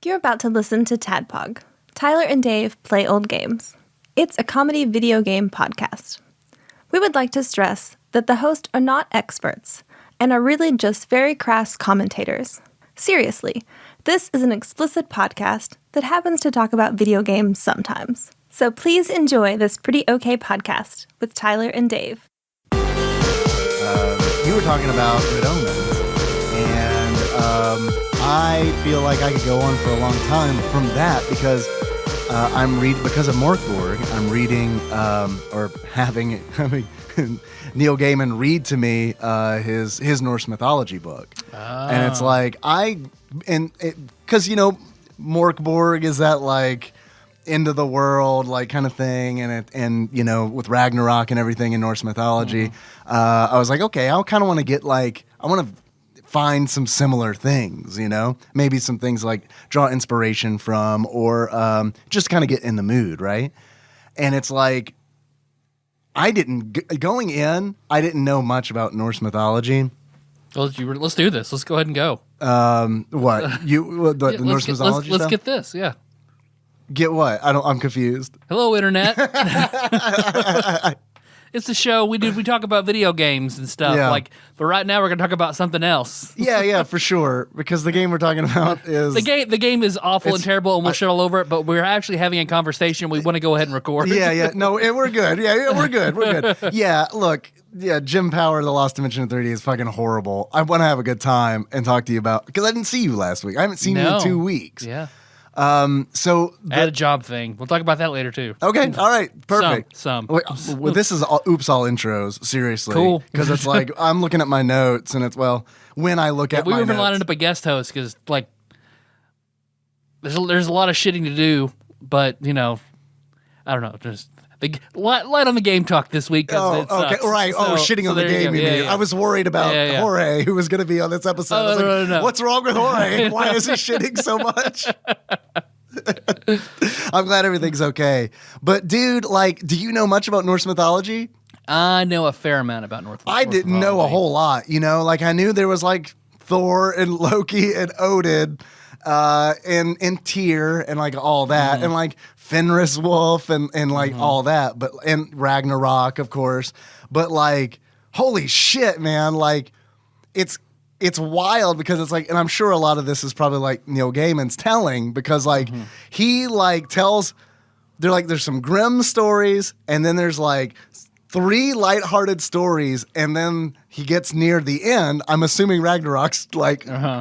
You're about to listen to TADPOG, Tyler and Dave Play Old Games. It's a comedy video game podcast. We would like to stress that the hosts are not experts and are really just very crass commentators. Seriously, this is an explicit podcast that happens to talk about video games sometimes. So please enjoy this pretty okay podcast with Tyler and Dave. You were talking about Good Omens, and I feel like I could go on for a long time from that because because of Morkborg, I'm reading or having Neil Gaiman read to me his Norse mythology book, and it's like because Morkborg is that like end of the world like kind of thing, and with Ragnarok and everything in Norse mythology, I was like, okay, I kind of want to get like I want to find some similar things, maybe some things like draw inspiration from, or just kind of get in the mood, right? And it's like I didn't know much about Norse mythology. Well, let's do this. Let's go ahead and go. What the Norse mythology? Let's get this. Yeah. Get what? I'm confused. Hello, Internet. It's a show we talk about video games and stuff. Yeah. But right now we're gonna talk about something else. Yeah, for sure. Because the game we're talking about is the game is awful and terrible, and we'll shit all over it. But we're actually having a conversation. We want to go ahead and record. Yeah. No, we're good. Yeah, we're good. We're good. Yeah, look. Yeah, Jim Power, The Lost Dimension in 3D is fucking horrible. I want to have a good time and talk to you about because I didn't see you last week. I haven't seen you in 2 weeks. Yeah. So I had a job thing. We'll talk about that later too. Okay, all right, perfect. Some. Well, this is all intros, seriously. Cool. Because it's like I'm looking at my notes, and it's when I look at we my were notes. lining up a guest host because there's a lot of shitting to do, but I don't know, just light on the game talk this week. Oh, okay, right. Shitting on the game. I was worried about Jorge, who was going to be on this episode. No. What's wrong with Jorge? Why is he shitting so much? I'm glad everything's okay. But dude, do you know much about Norse mythology? I know a fair amount about Norse mythology. I didn't know a whole lot. I knew there was Thor and Loki and Odin, and Tyr and all that, and Fenris Wolf and all that, and Ragnarok, of course. But holy shit, man! It's wild because it's and I'm sure a lot of this is probably Neil Gaiman's telling because he tells there's some grim stories and then there's 3 lighthearted stories, and then he gets near the end. I'm assuming Ragnarok's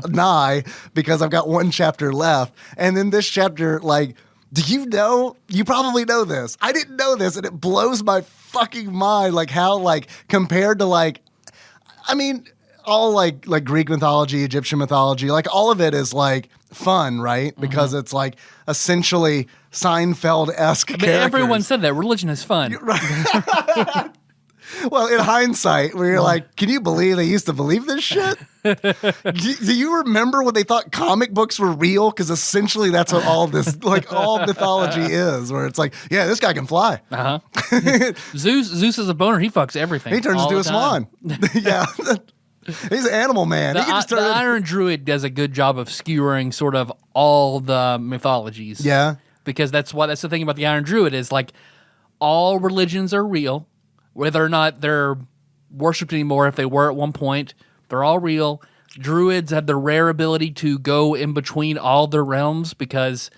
nigh because I've got 1 chapter left, and then this chapter do you know? You probably know this. I didn't know this, and it blows my fucking mind. How compared to all Greek mythology, Egyptian mythology, all of it is fun, right? Because it's essentially Seinfeld-esque characters. Everyone said that religion is fun. Right. Well, in hindsight, where you're can you believe they used to believe this shit? Do you remember when they thought comic books were real? Because essentially that's what all this, all mythology is, where it's yeah, this guy can fly. Zeus is a boner. He fucks everything. He turns into a swan. Yeah. He's an animal man. The Iron Druid does a good job of skewering sort of all the mythologies. Yeah. Because that's the thing about the Iron Druid is all religions are real. Whether or not they're worshipped anymore, if they were at one point, they're all real. Druids have the rare ability to go in between all their realms because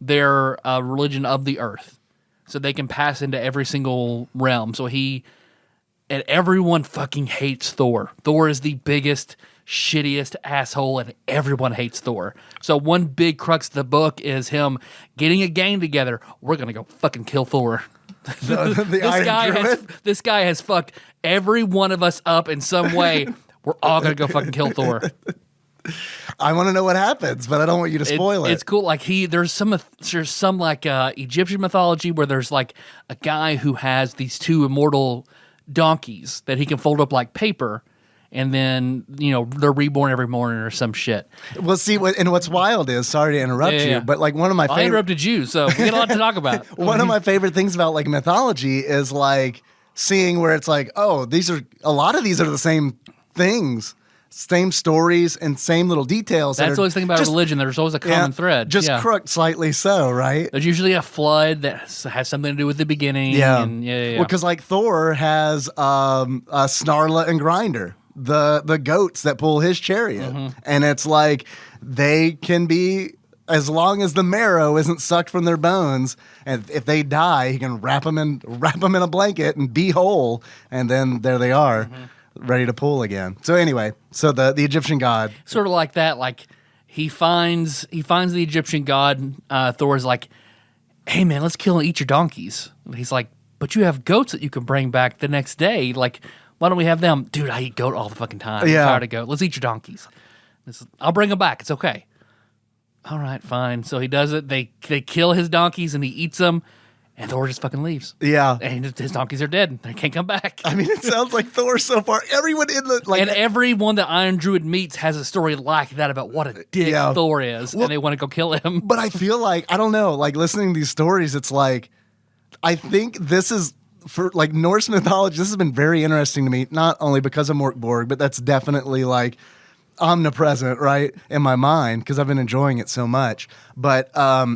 they're a religion of the earth. So they can pass into every single realm. And everyone fucking hates Thor. Thor is the biggest, shittiest asshole, and everyone hates Thor. So one big crux of the book is him getting a gang together. We're going to go fucking kill Thor. This guy has fucked every one of us up in some way. We're all gonna go fucking kill Thor. I want to know what happens, but I don't want you to spoil it. It's cool. There's some Egyptian mythology where there's a guy who has these 2 immortal donkeys that he can fold up like paper, and then they're reborn every morning or some shit. Well, see, what's wild is, sorry to interrupt you, but one of my favorite... I interrupted you, so we got a lot to talk about. One of my favorite things about mythology is seeing where it's oh, a lot of these are the same things. same stories and same little details. That's always the thing about religion. There's always a common thread. Just crooked slightly so, right? There's usually a flood that has something to do with the beginning. Yeah. Yeah. Well, because like Thor has Snarla and Grinder, the goats that pull his chariot. And it's like they can be, as long as the marrow isn't sucked from their bones, and if they die, he can wrap them in a blanket and be whole, and then there they are, ready to pull again. So anyway, so the Egyptian god, sort of like that. Like he finds the Egyptian god. Thor's like, "Hey man, let's kill and eat your donkeys." And he's like, "But you have goats that you can bring back the next day. Like, why don't we have them?" Dude, I eat goat all the fucking time. Yeah. I'm tired of goat. Let's eat your donkeys. I'll bring them back. It's okay. All right, fine. So he does it. They kill his donkeys and he eats them, and Thor just fucking leaves. Yeah. And his donkeys are dead. They can't come back. I mean, it sounds like Thor so far. Everyone in the And everyone that Iron Druid meets has a story like that about what a dick Thor is, and they want to go kill him. But I feel like, I don't know, like listening to these stories, it's like, I think this is, for like Norse mythology, this has been very interesting to me, not only because of Mork Borg, but that's definitely like omnipresent, right, in my mind, because I've been enjoying it so much. But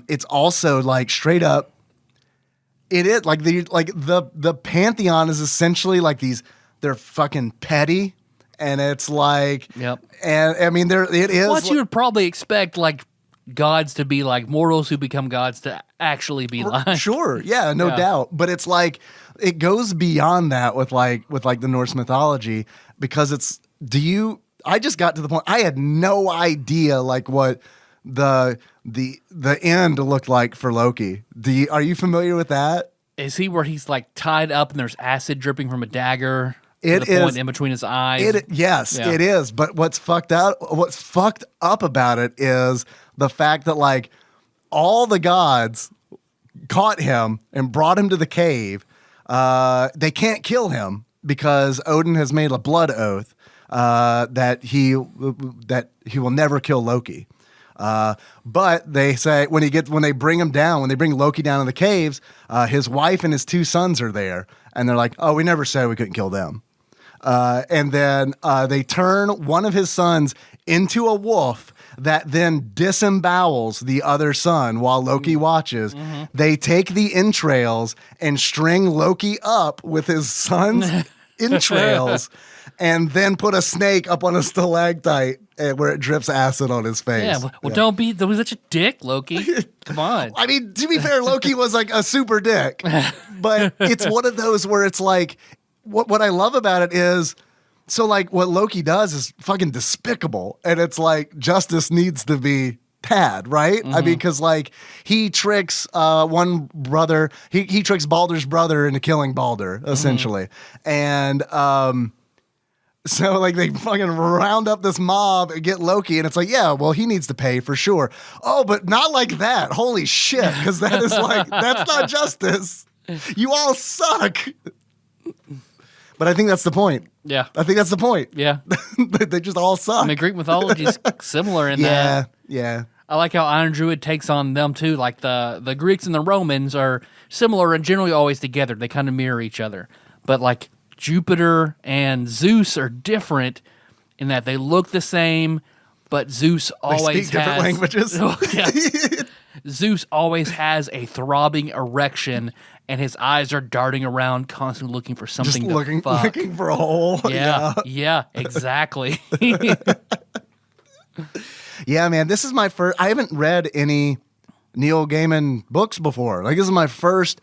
it's also like straight up, it is like the pantheon is essentially like they're fucking petty, and it's like, and I mean it is what you would probably expect, like gods to be like mortals who become gods to actually be like. Sure, yeah, no doubt. But it's like it goes beyond that with the Norse mythology, because I just got to the point, I had no idea like what the end looked like for Loki. Are you familiar with that? Is he where he's like tied up and there's acid dripping from a dagger to the point in between his eyes? Yes, it is. But what's fucked up about it is the fact that like all the gods caught him and brought him to the cave. They can't kill him because Odin has made a blood oath that he will never kill Loki. But they say when they bring Loki down in the caves, his wife and his 2 sons are there, and they're like, "Oh, we never said we couldn't kill them." And then they turn one of his sons into a wolf that then disembowels the other son while Loki watches. They take the entrails and string Loki up with his son's entrails, and then put a snake up on a stalactite where it drips acid on his face. Yeah, well, don't be such a dick, Loki. Come on. I mean, to be fair, Loki was like a super dick, but it's one of those where it's like, what I love about it is, so like what Loki does is fucking despicable, and it's like justice needs to be had, right? I mean, because like he tricks one brother, he tricks Baldur's brother into killing Baldur, essentially, and so like they fucking round up this mob and get Loki, and it's like, yeah, well, he needs to pay for sure. Oh, but not like that. Holy shit, because that is like, that's not justice. You all suck. But I think that's the point. Yeah. I think that's the point. Yeah. They just all suck. I mean, Greek mythology is similar in that. Yeah. I like how Iron Druid takes on them too. Like the Greeks and the Romans are similar and generally always together. They kind of mirror each other. But like Jupiter and Zeus are different in that they look the same, but Zeus always speak different languages. Zeus always has a throbbing erection, and his eyes are darting around, constantly looking for something to fuck. Looking for a hole. Yeah, exactly. Yeah, man, this is my first. I haven't read any Neil Gaiman books before. Like, this is my first.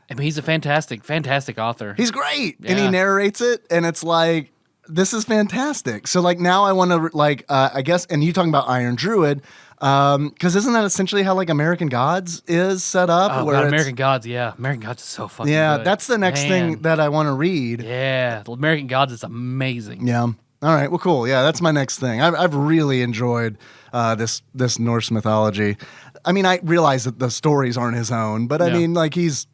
I mean, he's a fantastic author. He's great, and he narrates it, and it's like, this is fantastic. So, like, now I want to, like, I guess, and you talking about Iron Druid, because isn't that essentially how like American Gods is set up? Oh, God, American Gods, yeah. American Gods is so fucking good. That's the next thing that I want to read. Yeah, American Gods is amazing. Yeah. All right. Well, cool. Yeah, that's my next thing. I've really enjoyed this Norse mythology. I mean, I realize that the stories aren't his own, but I mean, like, he's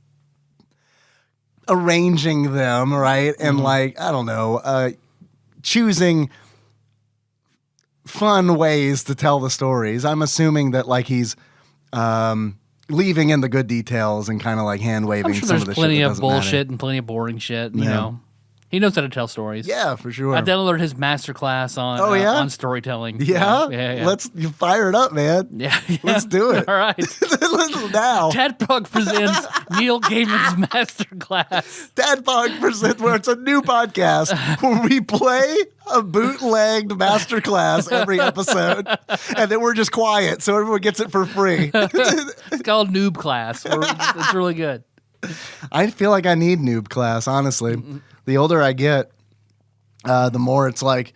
arranging them, right? And like, I don't know, choosing fun ways to tell the stories. I'm assuming that like he's leaving in the good details and kind of like hand waving some of the shit. There's plenty that of doesn't bullshit matter. and plenty of boring shit, you know. He knows how to tell stories. Yeah, for sure. I downloaded his master class on on storytelling. Yeah? Yeah. Let's you fire it up, man. Yeah. Let's do it. All right. Now. TADPOG presents Neil Gaiman's masterclass. TADPOG presents where it's a new podcast where we play a bootlegged masterclass every episode, and then we're just quiet so everyone gets it for free. It's called Noob Class. It's really good. I feel like I need noob class, honestly. The older I get, the more it's like,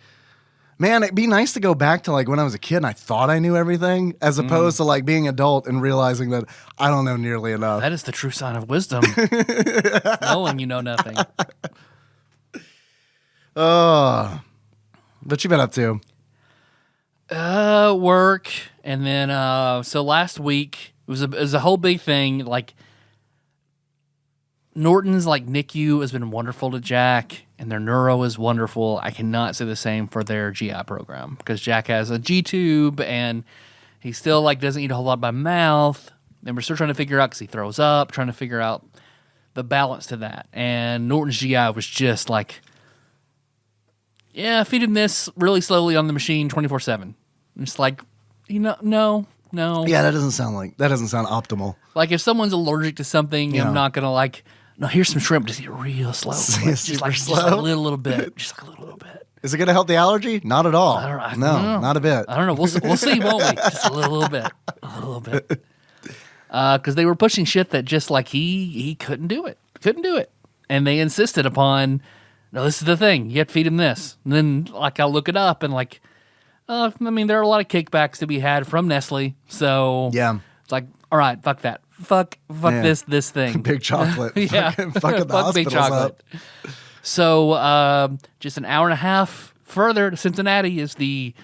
man, it'd be nice to go back to like when I was a kid and I thought I knew everything, as opposed to like being adult and realizing that I don't know nearly enough. That is the true sign of wisdom. Knowing you know nothing. Oh, what you been up to? Work, and then so last week it was a whole big thing. Like Norton's like NICU has been wonderful to Jack, and their neuro is wonderful. I cannot say the same for their GI program because Jack has a G tube and he still like doesn't eat a whole lot by mouth. And we're still trying to figure out because he throws up, trying to figure out the balance to that. And Norton's GI was just like, yeah, feed him this really slowly on the machine 24/7. It's like, no. Yeah, that doesn't sound optimal. Like if someone's allergic to something, I'm not gonna like. No, here's some shrimp. Just eat real slow. Just a little bit. Just like a little bit. Is it going to help the allergy? Not at all. I don't No, know. not a bit. I don't know. We'll see, won't we? Just a little bit. A little bit. Because they were pushing shit that just like he couldn't do it. And they insisted upon, no, this is the thing. You have to feed him this. And then like I'll look it up and like, I mean, there are a lot of kickbacks to be had from Nestle. So Yeah. it's like, all right, fuck that. Fuck this thing. Big chocolate. Yeah. Fucking the Fuck big hospitals chocolate. up. So just an hour and a half further to Cincinnati is the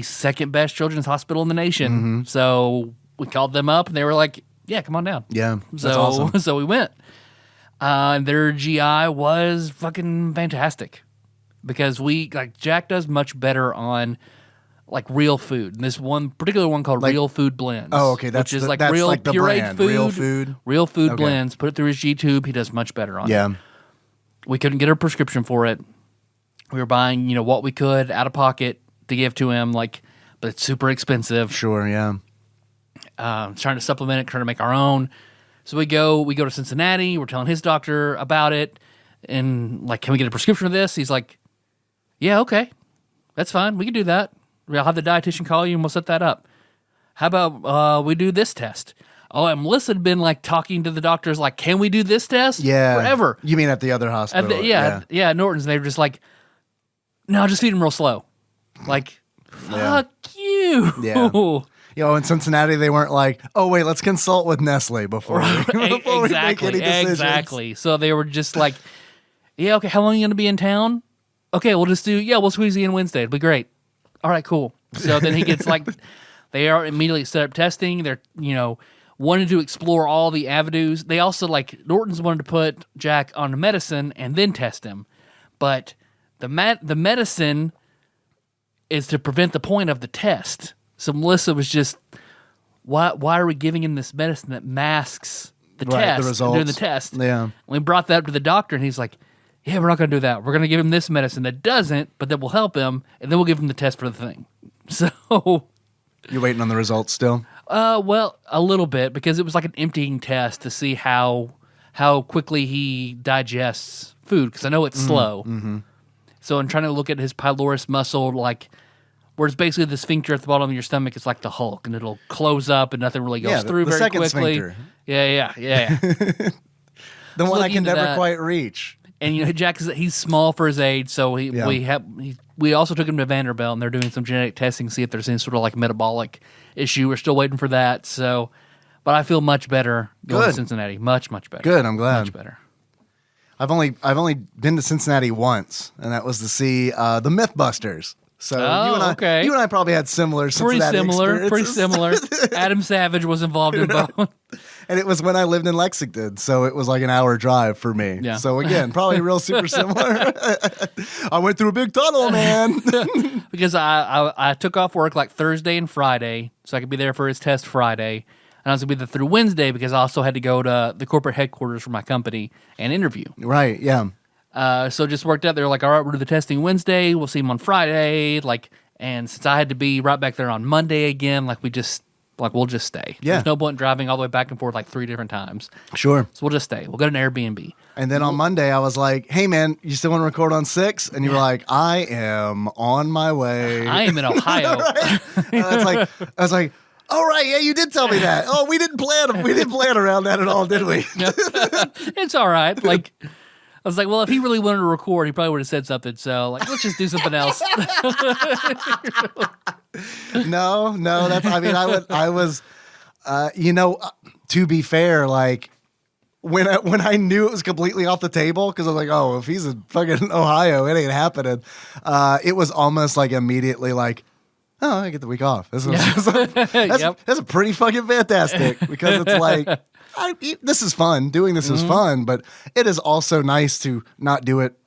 second best children's hospital in the nation. Mm-hmm. So we called them up and they were like, yeah, come on down. Yeah, that's So awesome. so we went. Their GI was fucking fantastic because Jack does much better on like real food. And this one particular one called Real Food Blends. Oh, okay. That's which is that's real like the pureed brand. food. Real food Okay. blends. Put it through his G tube. He does much better on it. Yeah. We couldn't get a prescription for it. We were buying, what we could out of pocket to give to him, but it's super expensive. Sure, yeah. Trying to supplement it, trying to make our own. So we go to Cincinnati. We're telling his doctor about it, and can we get a prescription for this? He's like, yeah, okay, that's fine. We can do that. I'll have the dietitian call you, and we'll set that up. How about we do this test? Oh, and Melissa had been talking to the doctors, can we do this test? Yeah. Forever. You mean at the other hospital? Yeah, Norton's. And they were just like, no, just feed him real slow. Fuck you. Yeah. In Cincinnati, they weren't like, oh, wait, let's consult with Nestle before we make any decisions. Exactly. So they were just like, yeah, okay, how long are you going to be in town? Okay, we'll squeeze you in Wednesday. It'll be great. All right, cool. So then he gets they are immediately set up testing. They're, wanted to explore all the avenues. They also, Norton's wanted to put Jack on medicine and then test him. But the medicine is to prevent the point of the test. So Melissa was just, why are we giving him this medicine that masks the test? The results. During the test. Yeah. We brought that up to the doctor, and he's like, yeah, we're not going to do that. We're going to give him this medicine that doesn't, but that will help him, and then we'll give him the test for the thing. So... You're waiting on the results still? Well, a little bit, because it was like an emptying test to see how quickly he digests food, because I know it's slow. Mm-hmm. So I'm trying to look at his pylorus muscle, where it's basically the sphincter at the bottom of your stomach is like the Hulk, and it'll close up and nothing really goes through the very second quickly. Sphincter. Yeah. The one I can never that. quite reach. And Jack he's small for his age, so we also took him to Vanderbilt, and they're doing some genetic testing to see if there's any sort of metabolic issue. We're still waiting for that. So, but I feel much better going to Cincinnati. Much better. Good. I'm glad. Much better. I've only been to Cincinnati once, and that was to see the Mythbusters. So you and I probably had similar Cincinnati experiences. Pretty similar. Adam Savage was involved in both. And it was when I lived in Lexington, so it was like an hour drive for me. Yeah. So again, probably real super similar. I went through a big tunnel, man. Because I took off work Thursday and Friday, so I could be there for his test Friday. And I was going to be there through Wednesday because I also had to go to the corporate headquarters for my company and interview. Right, yeah. So it just worked out. They were like, all right, we'll do the testing Wednesday. We'll see him on Friday. And since I had to be right back there on Monday again, we'll just stay. Yeah. There's no point driving all the way back and forth 3 different times. Sure. So we'll just stay. We'll go to an Airbnb. And then on Monday, I was like, hey, man, you still want to record on 6? And you were like, I am on my way. I am in Ohio. I was like, oh, right. Yeah, you did tell me that. Oh, we didn't plan around that at all, did we? It's all right. I was like, well, if he really wanted to record, he probably would have said something. So, let's just do something else. No, I was, to be fair, when I knew it was completely off the table, because I was like, oh, if he's in fucking Ohio, it ain't happening. It was almost immediately oh, I get the week off. That's a pretty fucking fantastic, because it's this is fun. Doing this is fun, but it is also nice to not do it,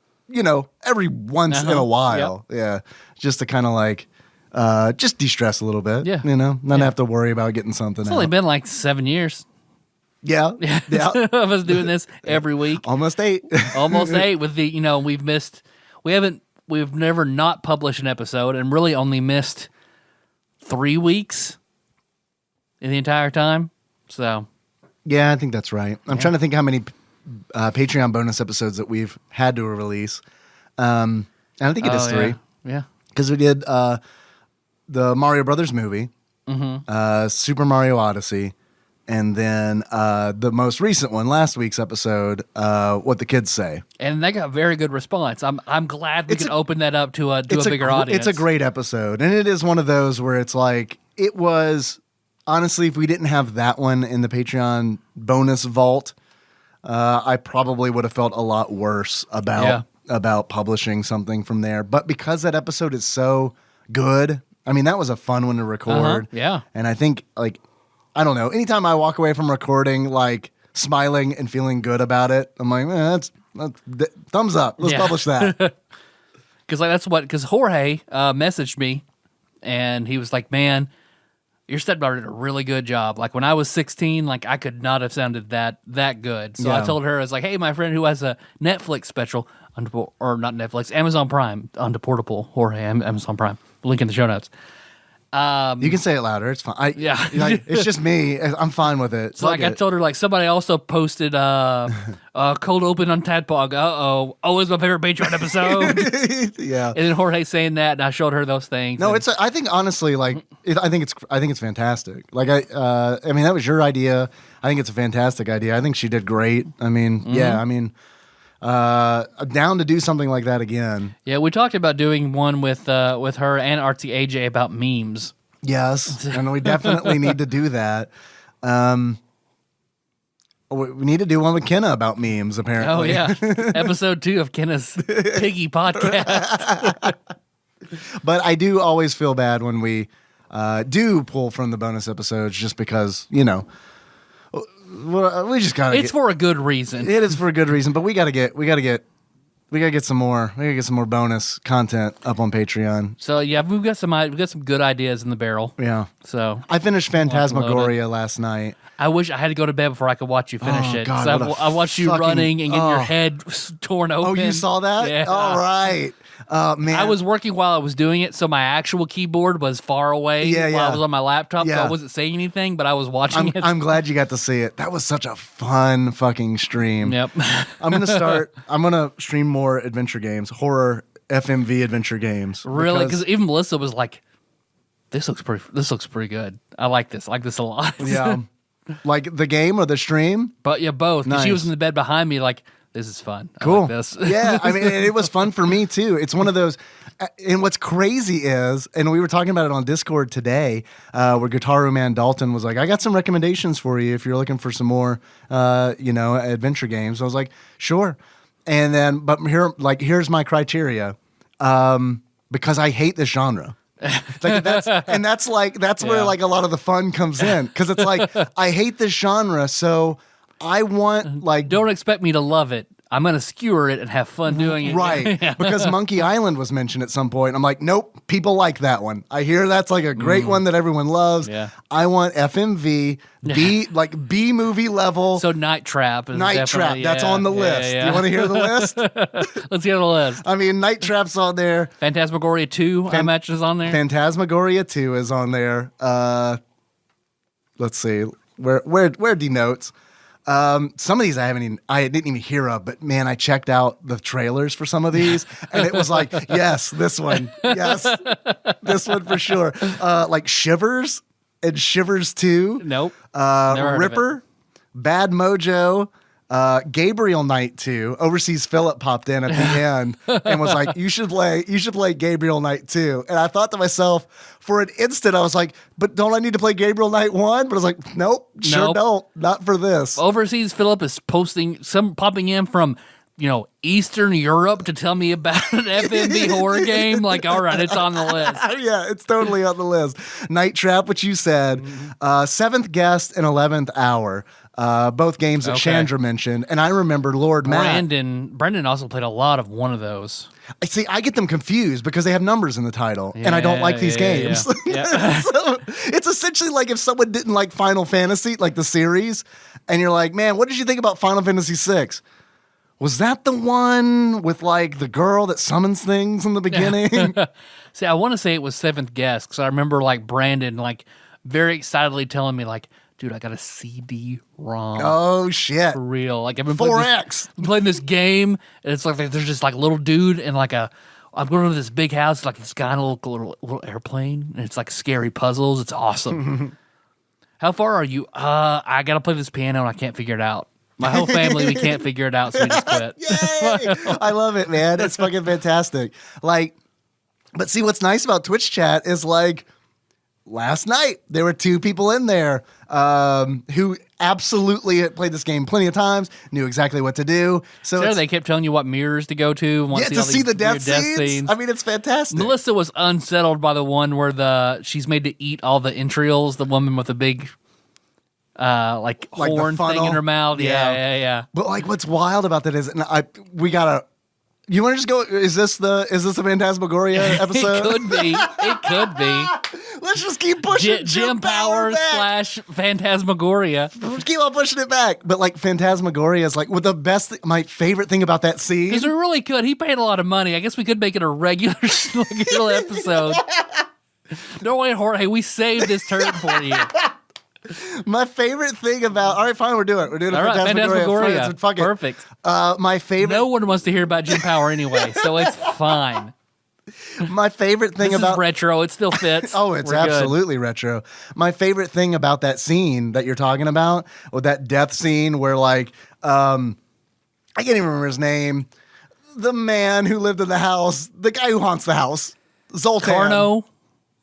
every once in a while. Yep. Yeah. Just to kind of just de-stress a little bit. Yeah. Not have to worry about getting something It's out. only been 7 years. Yeah. Yeah. Of us doing this every week. Almost 8. Almost 8 with we've never not published an episode and really only missed 3 weeks in the entire time. So. Yeah, I think that's right. I'm trying to think how many Patreon bonus episodes that we've had to release. And I think it is 3. Yeah. Because we did the Mario Brothers movie, Super Mario Odyssey, and then the most recent one, last week's episode, What the Kids Say. And they got very good response. I'm glad we can open that up to a bigger audience. It's a great episode. And it is one of those where it's it was... Honestly, if we didn't have that one in the Patreon bonus vault, I probably would have felt a lot worse about publishing something from there. But because that episode is so good, that was a fun one to record. Yeah. And I think, I don't know, anytime I walk away from recording, smiling and feeling good about it, I'm like, that's thumbs up. Let's publish that. Because Jorge messaged me, and he was like, man, your stepdaughter did a really good job. When I was 16, I could not have sounded that good. So I told her, I was like, hey, my friend who has a Netflix special, or not Netflix, Amazon Prime, on Deportable, Jorge, Amazon Prime. Link in the show notes. You can say it louder. It's fine. It's just me. I'm fine with it. So I told her, somebody also posted cold open on TADPOG. Uh-oh. Oh, it's my favorite Patreon episode. Yeah. And then Jorge saying that, and I showed her those things. No, I think honestly, I think it's fantastic. That was your idea. I think it's a fantastic idea. I think she did great. Down to do something like that again. Yeah, we talked about doing one with her and Artsy AJ about memes. Yes, and we definitely need to do that. We need to do one with Kenna about memes, apparently. Oh, yeah. Episode 2 of Kenna's Piggy podcast. But I do always feel bad when we do pull from the bonus episodes just because, we just gotta. It's for a good reason. It is for a good reason, but we gotta get some more. We gotta get some more bonus content up on Patreon. So yeah, we've got some good ideas in the barrel. Yeah. So I finished Phantasmagoria last night. I wish I had to go to bed before I could watch you finish it. God, I watched you running and getting your head torn open. Oh, you saw that? Yeah. All right. Man. I was working while I was doing it, so my actual keyboard was far away while I was on my laptop, so I wasn't saying anything, but I was watching it. I'm glad you got to see it. That was such a fun fucking stream. Yep. I'm going to stream more adventure games, horror FMV adventure games. Really? Because even Melissa was like, this looks pretty good. I like this a lot. Yeah. Like the game or the stream? But yeah, both. Because she Nice. was in the bed behind me like, this is fun. Cool. I like this. Yeah, it was fun for me too. It's one of those, and what's crazy is, and we were talking about it on Discord today, where Guitaru Man Dalton was like, I got some recommendations for you if you're looking for some more, adventure games. I was like, sure. And then, but here's my criteria, because I hate this genre. That's where like a lot of the fun comes in, because it's like I hate this genre, so I want like Don't expect me to love it. I'm going to skewer it and have fun doing it. Right. Because Monkey Island was mentioned at some point. I'm like, nope, people like that one. I hear that's like a great one that everyone loves. Yeah. I want FMV, B movie level. So Night Trap. Night Trap, that's on the list. Yeah. You want to hear the list? Let's hear the list. I mean, Night Trap's on there. Phantasmagoria 2, I imagine, is on there. Phantasmagoria 2 is on there. Let's see. Where denotes? Some of these I didn't even hear of, but man, I checked out the trailers for some of these, and it was like, yes, this one, yes, this one for sure. Like Shivers and Shivers 2. Nope. Never heard of Ripper, Bad Mojo, Gabriel Knight 2. Overseas Philip popped in at the end and was like, you should play Gabriel Knight 2. And I thought to myself, for an instant, I was like, but don't I need to play Gabriel Knight 1? But I was like, nope, sure don't. Not for this. Overseas Philip is popping in from, Eastern Europe to tell me about an FMV horror game. Like, all right, it's on the list. Yeah, it's totally on the list. Night Trap, which you said, Seventh Guest and 11th Hour. Both games that Chandra mentioned. And I remember Lord Matt. Brendan also played a lot of one of those. See, I get them confused because they have numbers in the title, and I don't like these games. Yeah. So it's essentially like if someone didn't like Final Fantasy, like the series, and you're like, man, what did you think about Final Fantasy VI? Was that the one with like the girl that summons things in the beginning? See, I want to say it was Seventh Guest because I remember like Brandon like very excitedly telling me like, dude, I got a CD-ROM. Oh, shit. For real. Like, I've been 4X. playing this game, and it's like there's just like a little dude and like I'm going to this big house, like this guy in a little airplane, and it's like scary puzzles. It's awesome. How far are you? I got to play this piano, and I can't figure it out. My whole family, we can't figure it out, so we just quit. Yay! I love it, man. It's fucking fantastic. Like, but see, what's nice about Twitch chat is like, last night, there were 2 people in there who absolutely had played this game plenty of times, knew exactly what to do. So they kept telling you what mirrors to go to. And to see the death scenes. I mean, it's fantastic. Melissa was unsettled by the one where she's made to eat all the entrails, the woman with the big like horn thing in her mouth. Yeah. But like what's wild about that is, you want to just go? Is this a Phantasmagoria episode? It could be. Let's just keep pushing Jim Power / Phantasmagoria. Keep on pushing it back. But like Phantasmagoria is like the best. My favorite thing about that scene because we really could. He paid a lot of money. I guess we could make it a regular episode. Don't worry, Jorge. We saved this turn for you. My favorite thing about all right, fine, we're doing a Phantasmagoria. Perfect. My favorite. No one wants to hear about Jim Power anyway, so it's fine. My favorite thing this about is retro, it still fits. Oh, it's absolutely retro. My favorite thing about that scene that you're talking about, with that death scene where like, I can't even remember his name. The man who lived in the house, the guy who haunts the house, Zoltan.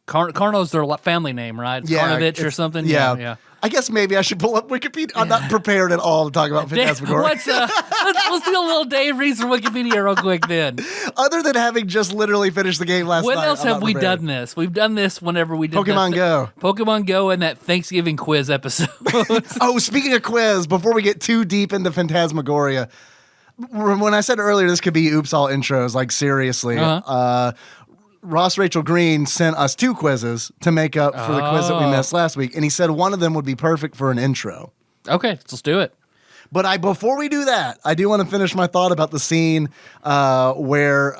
Carno's their family name, right? It's Karnovich or something? Yeah. I guess maybe I should pull up Wikipedia. I'm not prepared at all to talk about Phantasmagoria. Let's do a little Dave reads from Wikipedia real quick then. Other than having just literally finished the game last night. When else have we done this? We've done this whenever we did Pokemon Go. Pokemon Go and that Thanksgiving quiz episode. Oh, speaking of quiz, before we get too deep into Phantasmagoria, when I said earlier this could be oops all intros, like seriously, Ross Rachel Green sent us 2 quizzes to make up for the quiz that we missed last week, and he said one of them would be perfect for an intro. Okay, let's do it. But before we do that, I do want to finish my thought about the scene where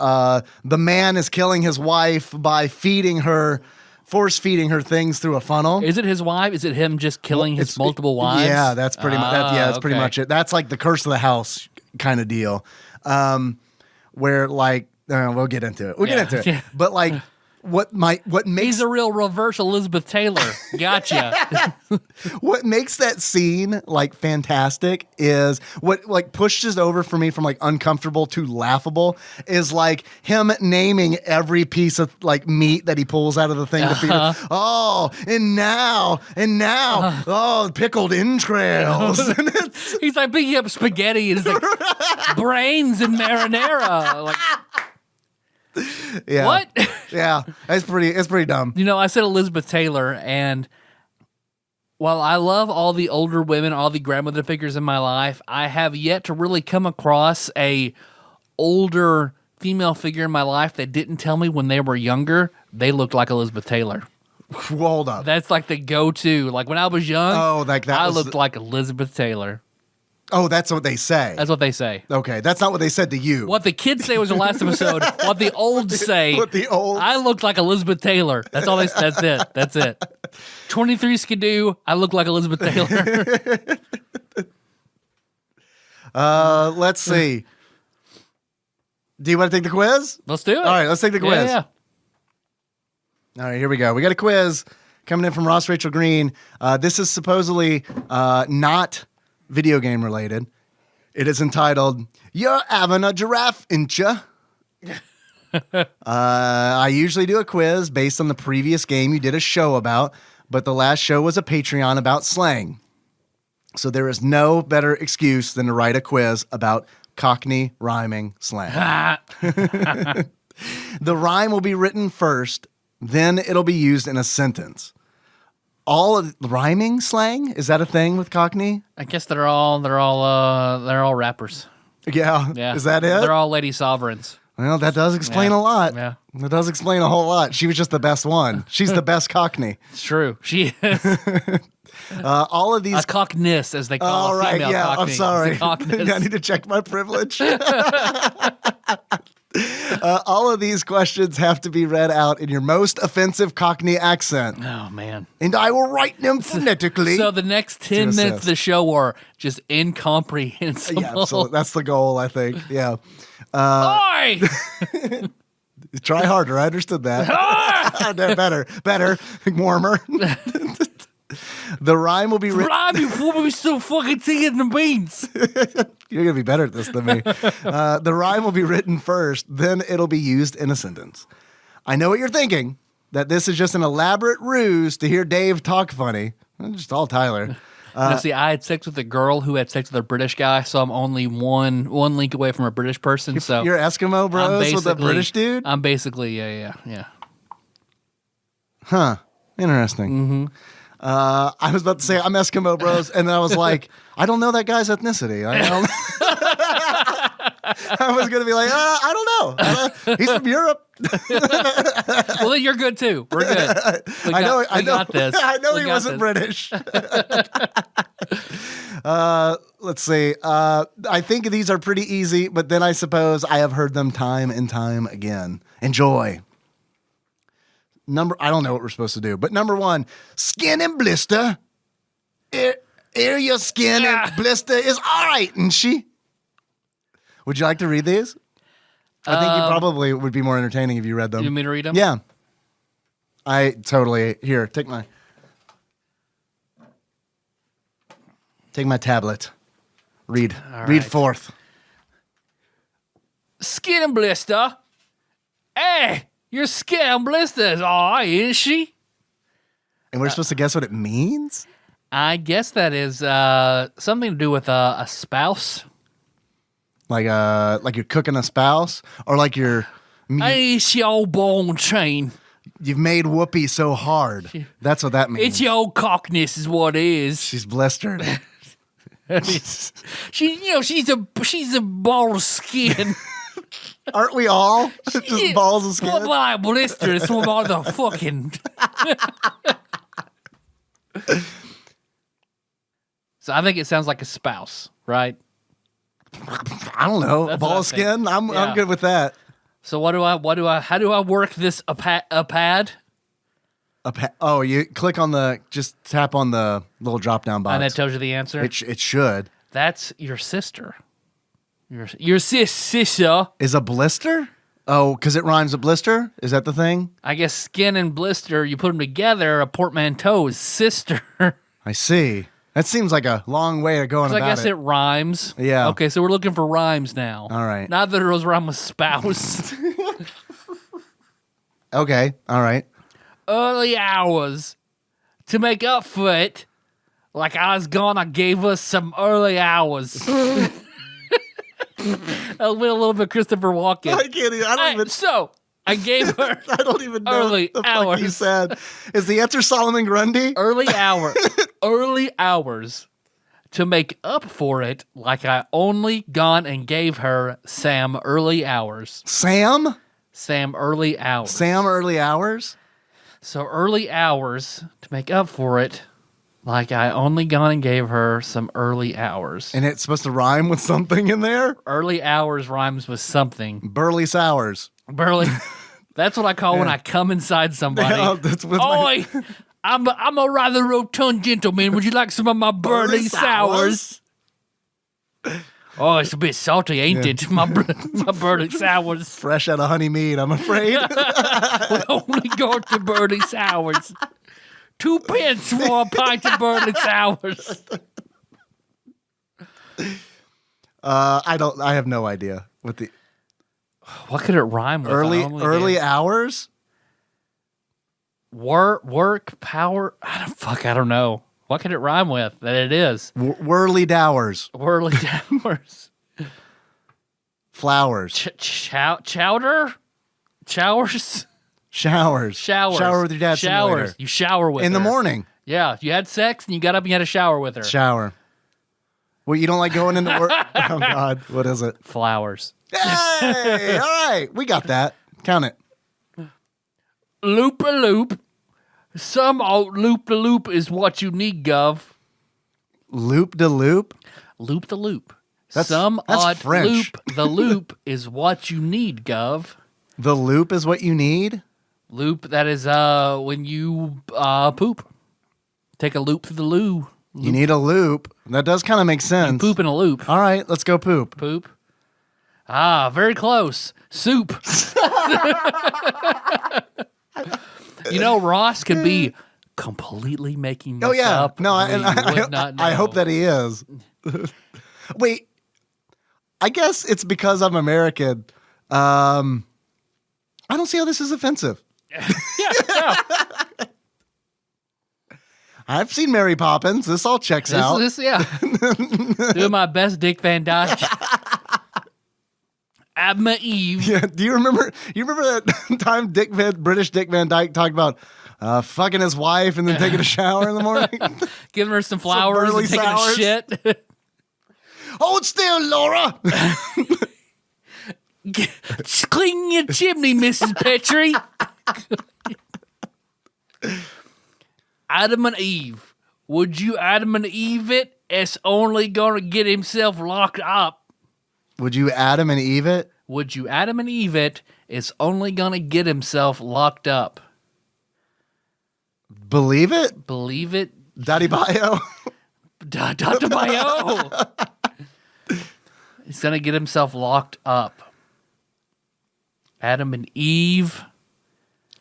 the man is killing his wife by force feeding her things through a funnel. Is it his wife? Is it him just killing his multiple wives? Yeah, that's pretty much. That's pretty much it. That's like the curse of the house kind of deal, where like. We'll get into it. Yeah. But like, what makes he's a real reverse Elizabeth Taylor. Gotcha. What makes that scene like fantastic is what like pushes over for me from like uncomfortable to laughable is like him naming every piece of like meat that he pulls out of the thing to feed her. Oh, and now, oh, pickled entrails. He's like picking up spaghetti and it's like brains and marinara. Like. Yeah. What? Yeah, it's pretty dumb. I said Elizabeth Taylor, and while I love all the older women, all the grandmother figures in my life, I have yet to really come across a older female figure in my life that didn't tell me when they were younger they looked like Elizabeth Taylor. Hold up. That's like the go-to. Like when I was young, I looked like Elizabeth Taylor. Oh, that's what they say. That's what they say. Okay, that's not what they said to you. What the kids say was the last episode. What the olds say. What the olds. I looked like Elizabeth Taylor. That's all. That's it. That's it. 23 Skidoo. I look like Elizabeth Taylor. Let's see. Do you want to take the quiz? Let's do it. All right, let's take the quiz. Yeah. All right, here we go. We got a quiz coming in from Ross Rachel Green. This is supposedly not video game related. It is entitled, "You're Having a Giraffe, Ain't Ya?" I usually do a quiz based on the previous game you did a show about, but the last show was a Patreon about slang. So there is no better excuse than to write a quiz about Cockney rhyming slang. The rhyme will be written first, then it'll be used in a sentence. All of rhyming slang, is that a thing with Cockney? I guess they're all rappers. Yeah. Yeah. Is that it? They're all lady sovereigns. Well, that does explain a lot. Yeah. That does explain a whole lot. She was just the best one. She's the best Cockney. It's true. She is. All of these... A cockness, as they call Oh, a right. female Yeah, cockney. I'm sorry. It's a cockness. I need to check my privilege. All of these questions have to be read out in your most offensive Cockney accent. Oh, man. And I will write them phonetically. So the next 10 minutes of the show are just incomprehensible. Yeah, absolutely. That's the goal, I think. Yeah. Oi! Try harder. I understood that. better, warmer. The rhyme will be written. Rhyme before we still fucking singing the beans. You're going to be better at this than me. The rhyme will be written first, then it'll be used in a sentence. I know what you're thinking, that this is just an elaborate ruse to hear Dave talk funny. Just all Tyler. Now, see, I had sex with a girl who had sex with a British guy, so I'm only one link away from a British person. So You're Eskimo bros with a British dude? I'm basically, yeah. Huh. Interesting. Mm-hmm. I was about to say I'm Eskimo bros, and then I was like, I don't know that guy's ethnicity. I was going to be like, I don't know. He's from Europe. Well, then you're good too. We're good. We got this. I know We he got wasn't this. British. Let's see. I think these are pretty easy, but then I suppose I have heard them time and time again. Enjoy. I don't know what we're supposed to do, but number one, skin and blister. Air your skin and blister is all right, isn't she? Would you like to read these? I think you probably would be more entertaining if you read them. You want me to read them? Yeah. I totally. Here, take my tablet. Read. All Read right. forth. Skin and blister. Hey, your skin and blister is all right, isn't she? And we're supposed to guess what it means? I guess that is something to do with a spouse. Like you're cooking a spouse, or like you're It's your old bone chain. you've made Whoopi so hard. That's what that means. It's your old cockness is what it is. She's blistered. She's a ball of skin. Aren't we all? Just balls of skin. What about blister? It's what about the fucking. So I think it sounds like a spouse, right? I don't know. That's A ball what I of skin? think. I'm good with that. So how do I work this a pad? Oh, you click on just tap on the little drop down box. And that tells you the answer? It should. That's your sister. Your sister. Is a blister? Oh, because it rhymes with blister? Is that the thing? I guess skin and blister, you put them together, a portmanteau is sister. I see. That seems like a long way to go on So I about guess it rhymes. Yeah. Okay, so we're looking for rhymes now. All right. Not that it was rhyme with spouse. Okay. All right. Early hours. To make up for it, like I was gone, I gave us some early hours. A little bit Christopher Walken. I can't even. I don't even. So, I gave her I don't even know early what the fuck you hours. said. Is the answer Solomon Grundy? early hours to make up for it, like I only gone and gave her Sam early hours. Sam Early hours. Sam early hours? So early hours to make up for it, like I only gone and gave her some early hours. And it's supposed to rhyme with something in there? Early hours rhymes with something. Burley Sours. Burley. That's what I call when I come inside somebody. Yeah, that's with Oi! I'm a rather rotund gentleman. Would you like some of my burley sours? Oh, it's a bit salty, ain't it? My burley sours. Fresh out of honey mead, I'm afraid. We only got the burley sours. 2 pence for a pint of burley sours. I have no idea what the What could it rhyme with? early hours? Work, power. I don't know. What could it rhyme with? That it is. Whirly dowers. Whirly dowers. Flowers. Chowder? Showers? Showers. Showers. Shower with your dad. Showers. Simulator. You shower with In her. the morning. Yeah. You had sex and you got up and you had a shower with her. Shower. Well, you don't like going into work? Oh, God. What is it? Flowers. Hey! All right. We got that. Count it. Loop-a-loop. Some old loop-a-loop is what you need, Gov. Loop-de-loop? Loop-the-loop. That's odd French. loop-the-loop is what you need, Gov. The loop is what you need? Loop, that is when you poop. Take a loop through the loo. You need a loop. That does kind of make sense. Poop in a loop. All right, let's go poop. Poop. Ah, very close. Soup. You know, Ross could be completely making this Oh, yeah. up. No, We would not I hope know. that he is. Wait, I guess it's because I'm American. I don't see how this is offensive. Yeah. I've seen Mary Poppins. This all checks out. Doing my best Dick Van Dyke. Adma Eve. Yeah. Do you remember? You remember that time British Dick Van Dyke talked about fucking his wife and then taking a shower in the morning? Giving her some flowers burly and taking sours. a shit. Hold still, Laura. Clean your chimney, Mrs. Petrie. Adam and Eve. Would you Adam and Eve it? It's only gonna get himself locked up. Would you Adam and Eve it? Would you Adam and Eve it? It's only gonna get himself locked up. Believe it? Believe it? Daddy Bio? Dr. Bio. He's gonna get himself locked up. Adam and Eve.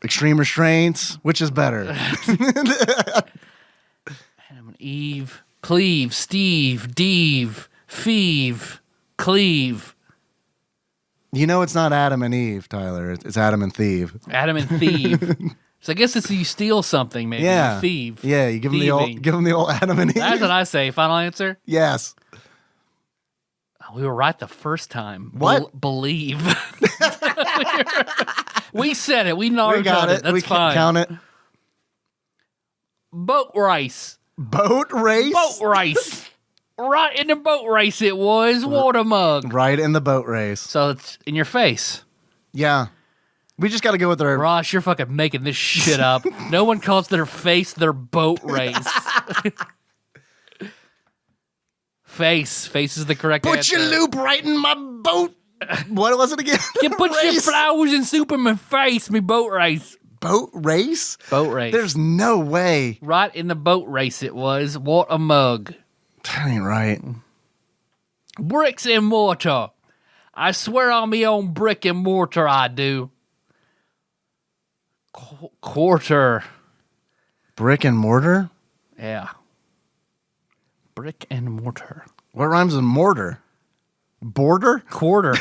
Extreme restraints. Which is better? Adam and Eve. Cleve. Steve. Deve. Feeve. Cleve. You know it's not Adam and Eve, Tyler. It's Adam and Thieve. Adam and Thieve. So I guess it's you steal something, maybe. Yeah. Thieve. Yeah, you give them the old Adam and Eve. That's what I say. Final answer? Yes. We were right the first time. What? Believe. We said it. We know We got it. That's we fine. Count it. Boat race. Boat race? Boat race. Right in the boat race it was. Water mug. Right in the boat race. So it's in your face. Yeah. We just got to go with our... Ross, you're fucking making this shit up. No one calls their face their boat race. Face. Face is the correct Put answer. your loop right in my boat. What was it again? You put your Race. flowers and soup in my face, me boat race. Boat race? Boat race. There's no way. Right in the boat race it was. What a mug. That ain't right. Bricks and mortar. I swear on me own brick and mortar I do. Quarter. Brick and mortar? Yeah. Brick and mortar. What rhymes with mortar? Border? Quarter.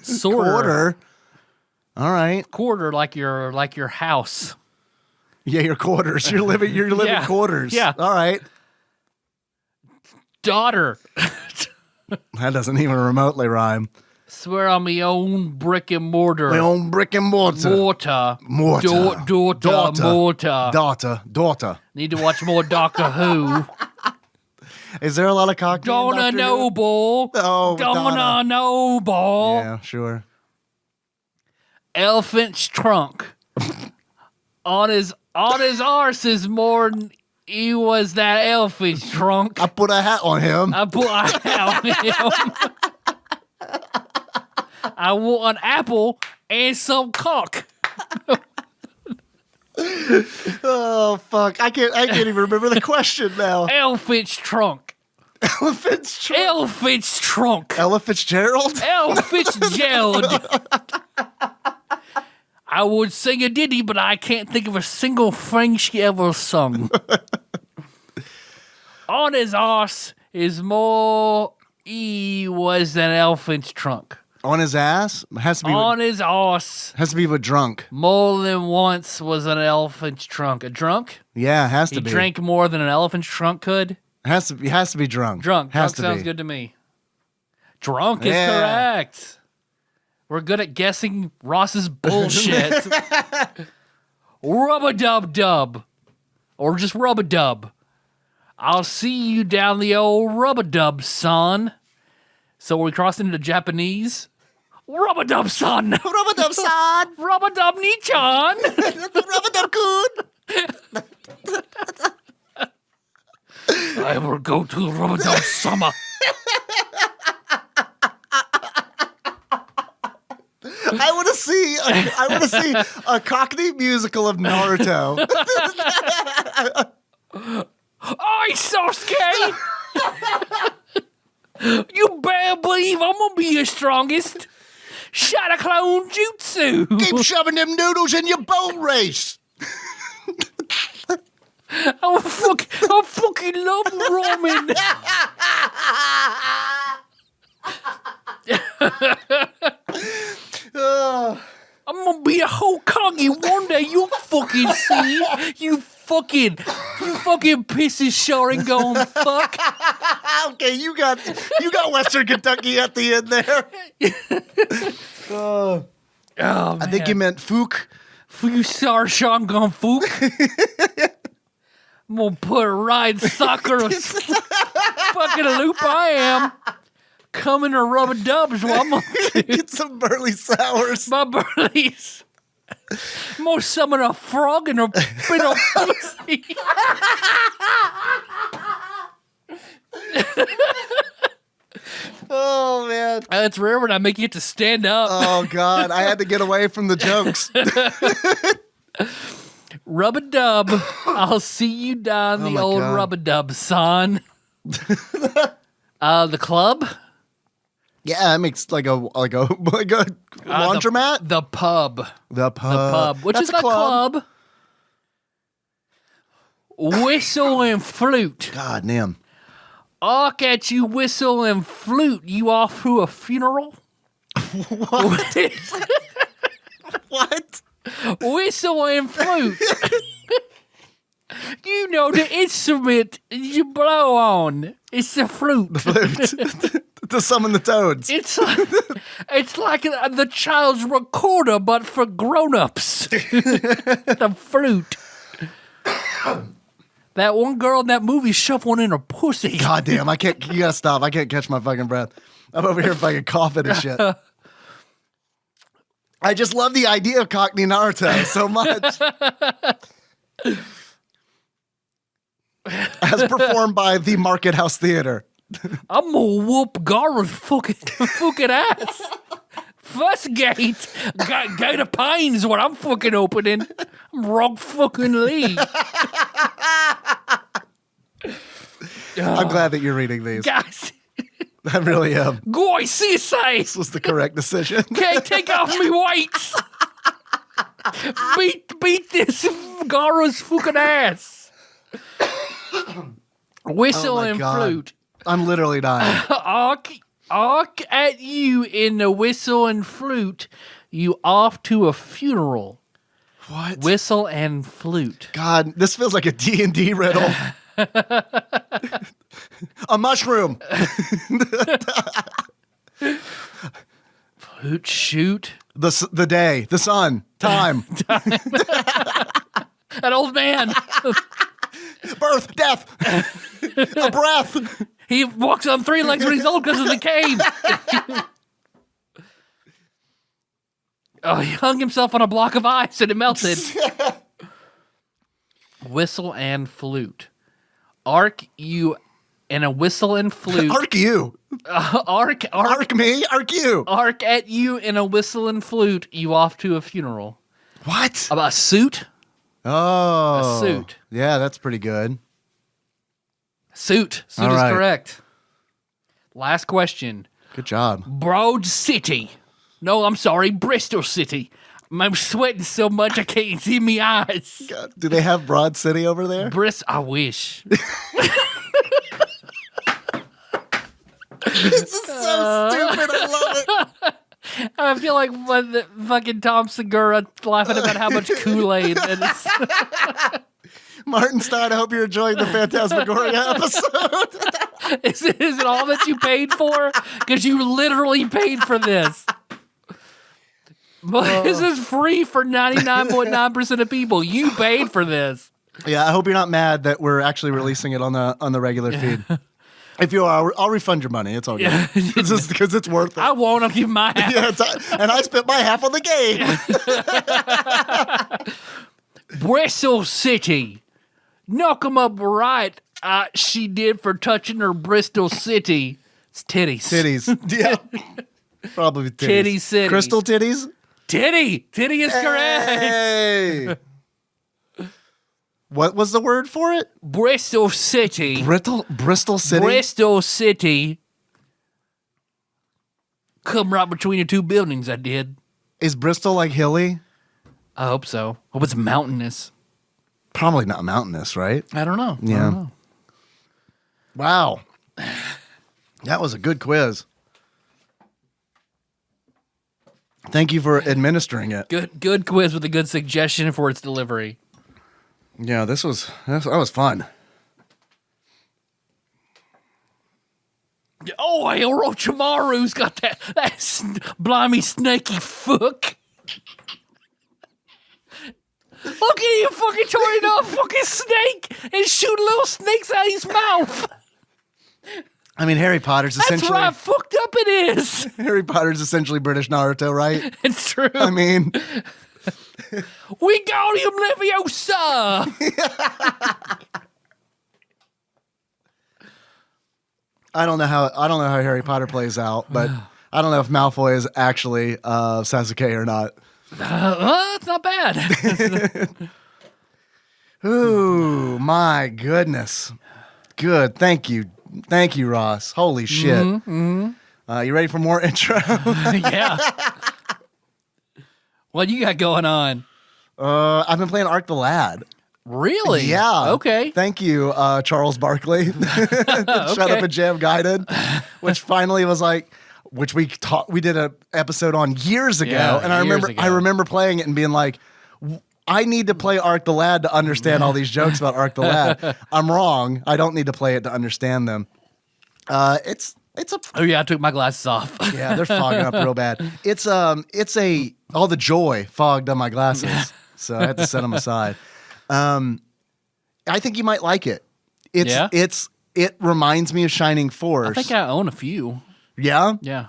Sorter. Quarter? All right. Quarter like your house. Yeah, your quarters. You're living Yeah. quarters. Yeah. All right. Daughter. That doesn't even remotely rhyme. Swear on me own brick and mortar. My own brick and mortar. Mortar. Daughter. Need to watch more Doctor Who. Is there a lot of Cockney? Donna Noble. Oh, Donna Noble. Yeah, sure. Elephant's trunk. on his arse is more than he was that elephant's trunk. I put a hat on him. I put a hat on him. I want an apple and some cock. Oh fuck! I can't even remember the question now. Elephant's trunk. Elephant's trunk. Ella Fitztrunk. Ella Fitzgerald. Ella Fitzgerald. I would sing a ditty, but I can't think of a single thing she ever sung. On his arse is more he was than elephant's trunk. On his ass has to be. On his arse. Has to be with drunk. More than once was an elephant's trunk. A drunk? Yeah, has to He be. drank more than an elephant's trunk could? Has to be drunk. Drunk. Has Drunk to sounds be. good to me. Drunk is Yeah. correct. We're good at guessing Ross's bullshit. Rub-a-dub-dub. Or just rub-a-dub. I'll see you down the old rub-a-dub, son. So we crossed into Japanese. Rub-a-dub, son. Rub-a-dub, son. Rub-a-dub, ni-chan. Rub-a-dub, good. I will go to rub-a-dub summer. I want to see a Cockney musical of Naruto. Oi, Sasuke! You better believe I'm gonna be your strongest. Shadow Clone Jutsu. Keep shoving them noodles in your boat race. I fucking love ramen. I'm gonna be a Hokage one day. You fucking see? You fucking piss of Sharingan fuck. Okay, you got Western Kentucky at the end there. Oh, man. I think you meant Fook. Fusar Shangon Fook. I'm gonna put a ride soccer fucking loop I am. Coming to rubber dubs while I'm gonna Get some burly sours. my burleys. I'm gonna summon a frog and a bit of pussy. Oh man. It's rare when I make you to stand up. Oh god, I had to get away from the jokes. Rub-a-dub. I'll see you down the my old God. rub-a-dub, son. The club? Yeah, it makes like a laundromat. The pub. The pub. Which That's is a club. Whistle and flute. God damn. Look at you whistle and flute. You off to a funeral? What? What? Whistle and flute. You know the instrument you blow on. It's the flute. Flute. To summon the toads. It's like the child's recorder, but for grown-ups. The flute. That one girl in that movie shoved one in her pussy. God damn, you gotta stop. I can't catch my fucking breath. I'm over here fucking coughing and shit. I just love the idea of Cockney Naruto so much. As performed by the Market House Theater. I'm gonna whoop Gara's fucking ass. First gate, Gate of Pines is what I'm fucking opening. I'm Rock fucking Lee. I'm glad that you're reading these. Guys, I really am. Goy, see say. This was the correct decision. Can't take off me weights. Beat this Gara's fucking ass. Whistle Oh my and God. flute. I'm literally dying. Arc at you in the whistle and flute. You off to a funeral. What? Whistle and flute. God, this feels like a D&D riddle. A mushroom. Shoot. The day, the sun, time, An old man. birth, death, a breath. He walks on 3 legs when he's old because of the cane. Oh, he hung himself on a block of ice and it melted. Whistle and flute. Arc you and a whistle and flute. Arc you. Arc Me, arc you. Arc at you in a whistle and flute, you off to a funeral. What? About a suit? Oh. A suit. Yeah, that's pretty good. Suit. Suit All is right. correct. Last question. Good job. Broad City. No, I'm sorry, Bristol City. I'm sweating so much I can't see my eyes. God, do they have Broad City over there? I wish. This is so stupid. I love it. I feel like when the fucking Tom Segura laughing about how much Kool-Aid and it's Martin Stein, I hope you're enjoying the Phantasmagoria episode. is it all that you paid for? Because you literally paid for this. But this is free for 99.9% of people. You paid for this. Yeah, I hope you're not mad that we're actually releasing it on the regular feed. If you are, I'll refund your money. It's all good. Yeah. It's just because it's worth it. I won't. I'll give my half. Yeah, and I spent my half on the game. Bristol City. Knock 'em up right. She did for touching her Bristol City. It's titties. Titties. Yeah. Probably titties. Titty City. Crystal titties? Titty. Titty is correct. Hey. What was the word for it? Bristol City. Bristol City? Bristol City. Come right between the two buildings, I did. Is Bristol like hilly? I hope so. Hope it's mountainous. Probably not mountainous, right? I don't know. Yeah. I don't know. Wow. That was a good quiz. Thank you for administering it. Good quiz with a good suggestion for its delivery. Yeah, that was fun. Oh, Orochimaru's got that blimey snaky fuck. Look at him fucking turning off fucking snake and shooting little snakes out of his mouth. I mean, Harry Potter's That's essentially right, fucked up it is. Harry Potter's essentially British Naruto, right? It's true. I mean, We got him, Leviosa. I don't know how Harry Potter plays out, but I don't know if Malfoy is actually Sasuke or not. It's not bad. Ooh, my goodness. Good. Thank you, Ross. Holy shit. You ready for more intro? Yeah. What you got going on? I've been playing Ark the Lad. Really? Yeah. Okay. Thank you, Charles Barkley. Shut Up and Jam Guided, which finally was like, which we did an episode on years ago, Yeah, and I remember playing it and being like, I need to play Ark the Lad to understand all these jokes about Ark the Lad. I'm wrong. I don't need to play it to understand them. It's a Oh yeah, I took my glasses off. yeah, they're fogging up real bad. It's all the joy fogged on my glasses, so I had to set them aside. I think you might like it. It reminds me of Shining Force. I think I own a few. Yeah. Yeah.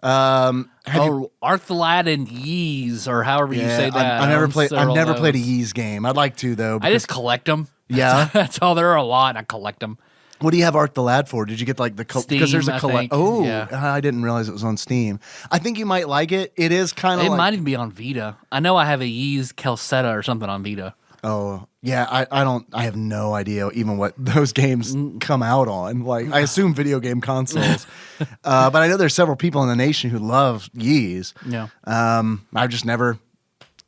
Have you- Ark the Lad and Yeez, or however you say that. I've never played a those. Yeez game. I'd like to though. I just collect them. Yeah? That's all. There are a lot, and I collect them. What do you have Ark the Lad for? Did you get like the because there's Steam, a I collect? think. Oh, Yeah. I didn't realize it was on Steam. I think you might like it. It is kind of It like, might even be on Vita. I know I have a Yeez Calcetta or something on Vita. oh yeah. I have no idea even what those games come out on. Like I assume video game consoles, but I know there's several people in the nation who love Yeez. Yeah. I've just never.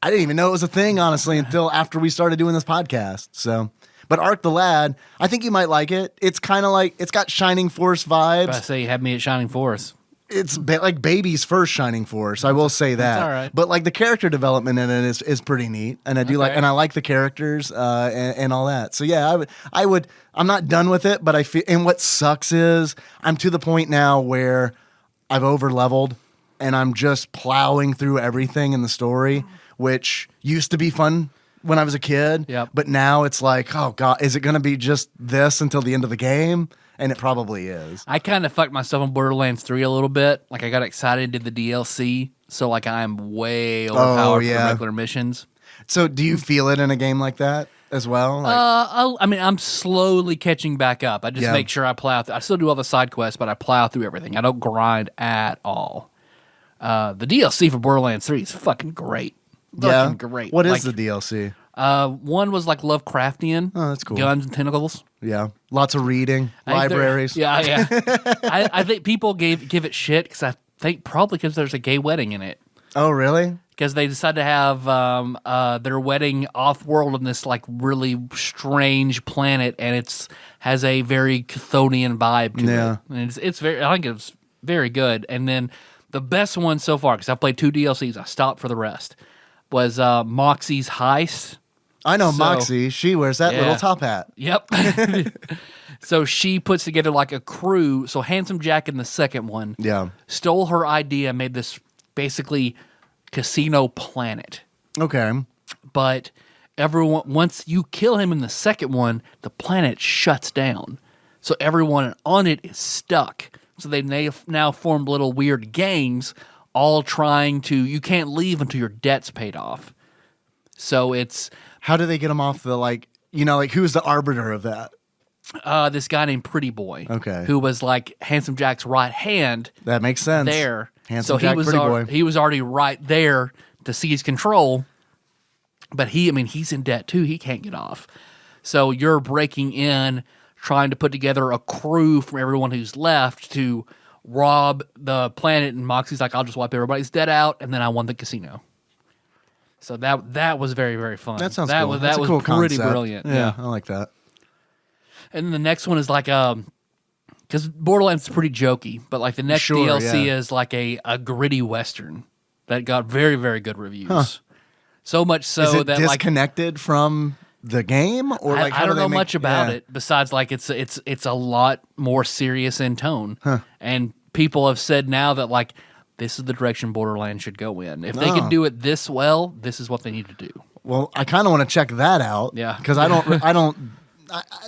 I didn't even know it was a thing honestly until after we started doing this podcast. So. But Ark the Lad, I think you might like it. It's kind of like, it's got Shining Force vibes. But I say you had me at Shining Force. It's like baby's first Shining Force. I will say that. That's all right. But like the character development in it is pretty neat, and I do like, and I like the characters and all that. So yeah, I would. I'm not done with it, but I feel. And what sucks is I'm to the point now where I've over leveled, and I'm just plowing through everything in the story, which used to be fun when I was a kid. Yep. But now it's like, oh God, is it going to be just this until the end of the game? And it probably is. I kind of fucked myself on Borderlands 3 a little bit. Like, I got excited, did the DLC, so like I'm way overpowered for the regular missions. So do you feel it in a game like that as well? Like, I mean, I'm slowly catching back up. I just make sure I plow through. I still do all the side quests, but I plow through everything. I don't grind at all. The DLC for Borderlands 3 is fucking great. Fucking great. What is the DLC? One was like Lovecraftian. Oh, that's cool. Guns and tentacles. Yeah. Lots of reading, libraries. Yeah. I think people give it shit because I think probably because there's a gay wedding in it. Oh, really? Because they decided to have their wedding off-world on this like really strange planet, and it's has a very Chthonian vibe to it. And it's very, I think it's very good. And then the best one so far, because I've played 2 DLCs, I stopped for the rest, was Moxie's Heist. I know Moxie. She wears that little top hat. Yep. So she puts together like a crew. So Handsome Jack in the second one stole her idea and made this basically casino planet. Okay. But everyone, once you kill him in the second one, the planet shuts down. So everyone on it is stuck. So they now formed little weird gangs, all trying to, you can't leave until your debt's paid off. So it's... How do they get him off the, like, who's the arbiter of that? This guy named Pretty Boy. Okay. Who was like Handsome Jack's right hand. That makes sense. There. Handsome Jack, Pretty Boy. He was already right there to seize control. But he's in debt too. He can't get off. So you're breaking in, trying to put together a crew from everyone who's left to rob the planet. And Moxie's like, I'll just wipe everybody's debt out, and then I won the casino. So that was very, very fun. That sounds cool. That was cool pretty concept. brilliant. Yeah, I like that. And then the next one is like because Borderlands is pretty jokey, but like the next DLC is like a gritty Western that got very, very good reviews. Huh. So much so is it that disconnected from the game, or like I don't know much about it besides like it's a lot more serious in tone. And people have said now that like this is the direction Borderlands should go in. If they can do it this well, this is what they need to do. Well, I kind of want to check that out. Yeah, because